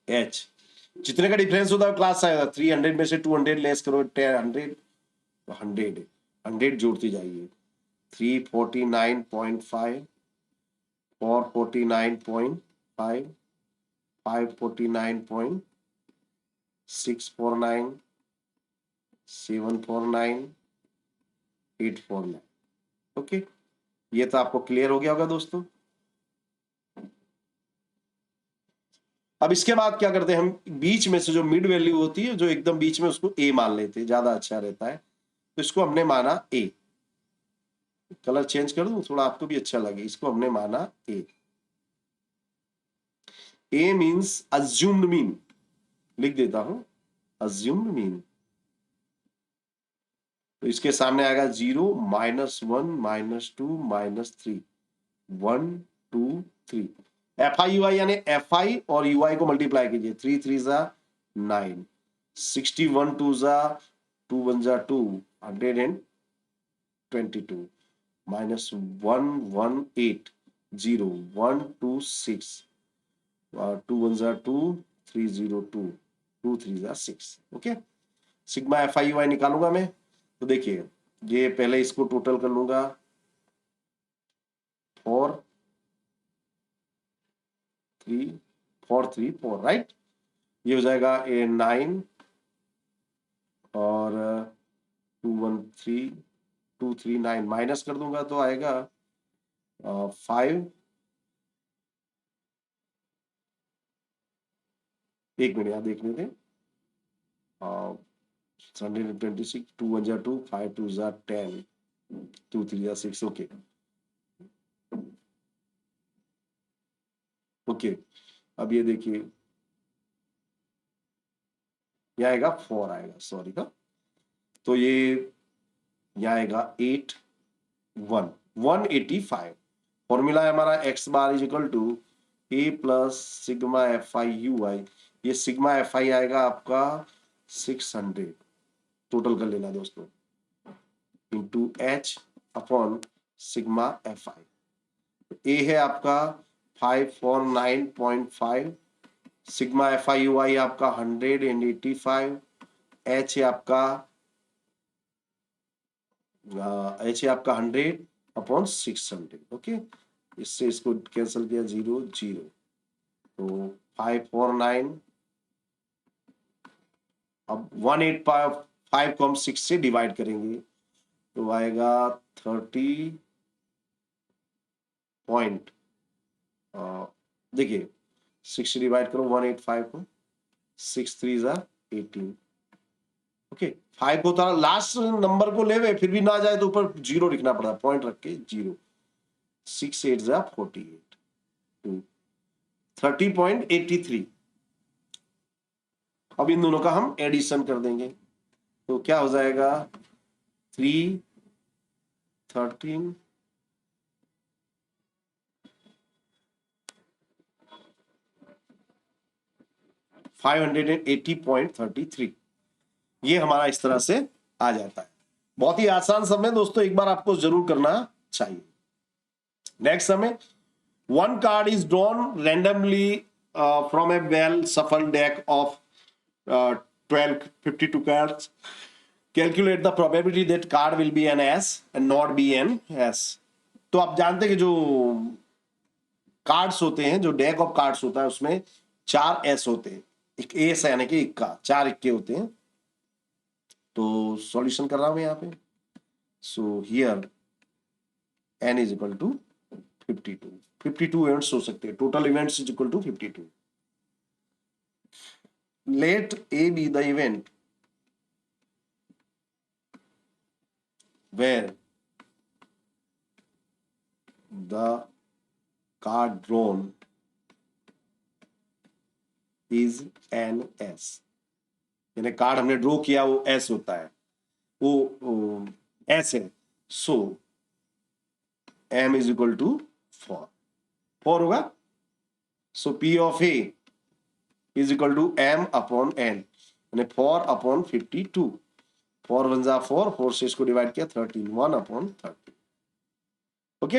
A: एच। जितने का डिफरेंस होता है क्लास साइज, 300 में से 200 लेस करो, 100, 100 100 जोड़ती जाइए। 349.5, 449.5, 549.649, 749, 849। ओके, ये तो आपको क्लियर हो गया होगा दोस्तों। अब इसके बाद क्या करते हैं हम, बीच में से जो मिड वैल्यू होती है, जो एकदम बीच में, उसको ए मान लेते हैं, ज्यादा अच्छा रहता है। तो इसको हमने माना ए। कलर चेंज कर दूं थोड़ा आपको भी अच्छा लगे। इसको हमने माना ए। ए मीन्स अज्यूम्ड मीन, लिख देता हूं अज्यूम्ड मीन। तो इसके सामने आएगा 0, -1, -2, -3, 1, 2, 3। एफ आई यू आई यानी एफ आई और यू आई को मल्टीप्लाई कीजिए। 3 3 जा 9, 61 2 जा 2 1 जा 2, 122, -118, 0, 126, 2 1 जा 2, 302, 2 3 जा 6। Okay, sigma f i u i निकालूंगा मैं। तो देखिए, ये पहले इसको टोटल कर लूंगा, 4 3 4 3 4, राइट। ये हो जाएगा 9 और 213 माइनस कर दूंगा तो आएगा 5। एक मिनट यहाँ देखने थे। 126, 2 1 जा 2, 5 2 जा 10, 2 3 जा 6। ओके ओके, अब ये देखिए, यहाँ आएगा 4 आएगा, सॉरी का। तो ये यहाँ आएगा 8 1 185। फॉर्मूला है हमारा x bar is equal to A plus sigma f i u i. ये सिग्मा एफ आई आएगा आपका 600, टोटल कर लेना दोस्तों, into h upon sigma f i. A है आपका 549.5, sigma f i u i आपका 185, एच है आपका h है आपका 100/600। ओके, इससे इसको कैंसिल किया, 0 0, तो 549। अब 185 को हम 6 से डिवाइड करेंगे तो आएगा 30 पॉइंट, देखिए 6 से डिवाइड करो 185 को, 6 3 ज़ा 18। ओके, 5 को तो लास्ट नंबर को ले फिर भी ना जाए तो ऊपर 0 लिखना पड़ा, पॉइंट रख के 0। 6 8 ज़ा 48, 30.83। अब इन दोनों का हम एडिशन कर देंगे तो क्या हो जाएगा, 3 13 580.33। ये हमारा इस तरह से आ जाता है। बहुत ही आसान सम है दोस्तों, एक बार आपको जरूर करना चाहिए। नेक्स्ट सम है, one card is drawn randomly from a well shuffled deck of 52 cards. Calculate the probability that card will be an S and not be an S. तो आप जानते हैं कि जो कार्ड्स होते हैं, जो डेक ऑफ कार्ड्स होता है उसमें 4 एस होते हैं, एक एस है यानी कि इक्का, 4 इक्के होते हैं। तो सॉल्यूशन कर रहा हूं यहाँ पे। So here n is equal to 52। 52 events हो सकते हैं, total events is equal to 52। Let A be the event where the card drawn is an S, यानी कार्ड हमने ड्रॉ किया वो S होता है, वो S है। So M is equal to 4 होगा। So P of A is equal to M upon N, यानी 4/52। 4 1 जा 4, 4 से इसको डिवाइड किया 13, 1/30। ओके,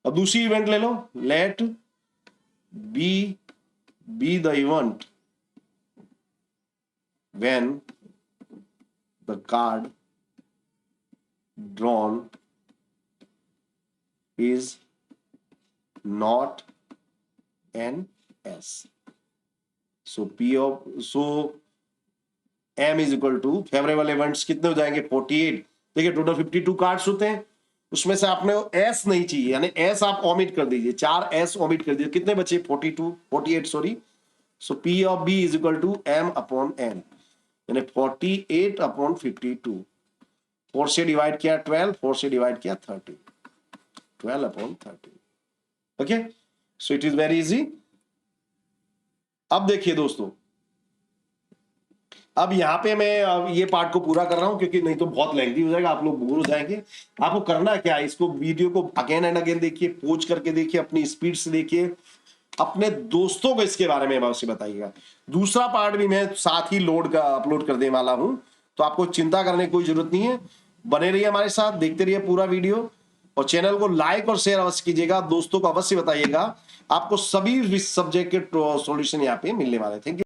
A: अब दूसरी इवेंट ले लो, let be the event when the card drawn is not an ace. So P of M is equal to favourable events कितने हो जाएंगे, 48। देखिए टोटल 52 कार्ड्स होते हैं, उसमें से आपने S नहीं चाहिए, यानी S आप ओमिट कर दीजिए, 4 S ओमिट कर दीजिए, कितने बचे, 48 sorry. So P of B is equal to M upon N, यानी 48/52। 4 से डिवाइड किया 12, 4 से डिवाइड किया 30, 12/30। Okay, so it is very easy. अब देखिए दोस्तों, अब यहाँ पे मैं ये पार्ट को पूरा कर रहा हूं क्योंकि नहीं तो बहुत लेंथी हो जाएगा, आप लोग बोर हो जाएंगे। आपको करना क्या है, इसको वीडियो को अगेन एंड अगेन देखिए, पोज करके देखिए, अपनी स्पीड से देखिए, अपने दोस्तों को इसके बारे में अवश्य बताइएगा। दूसरा पार्ट भी मैं साथ ही अपलोड कर देने वाला हूं, तो आपको चिंता करने की कोई जरूरत नहीं है। बने रहिए हमारे साथ, देखते रहिए पूरा वीडियो, और चैनल को लाइक और शेयर अवश्य कीजिएगा, दोस्तों को अवश्य बताइएगा। आपको सभी सब्जेक्ट के सॉल्यूशन यहाँ पे मिलने वाले। Thank you.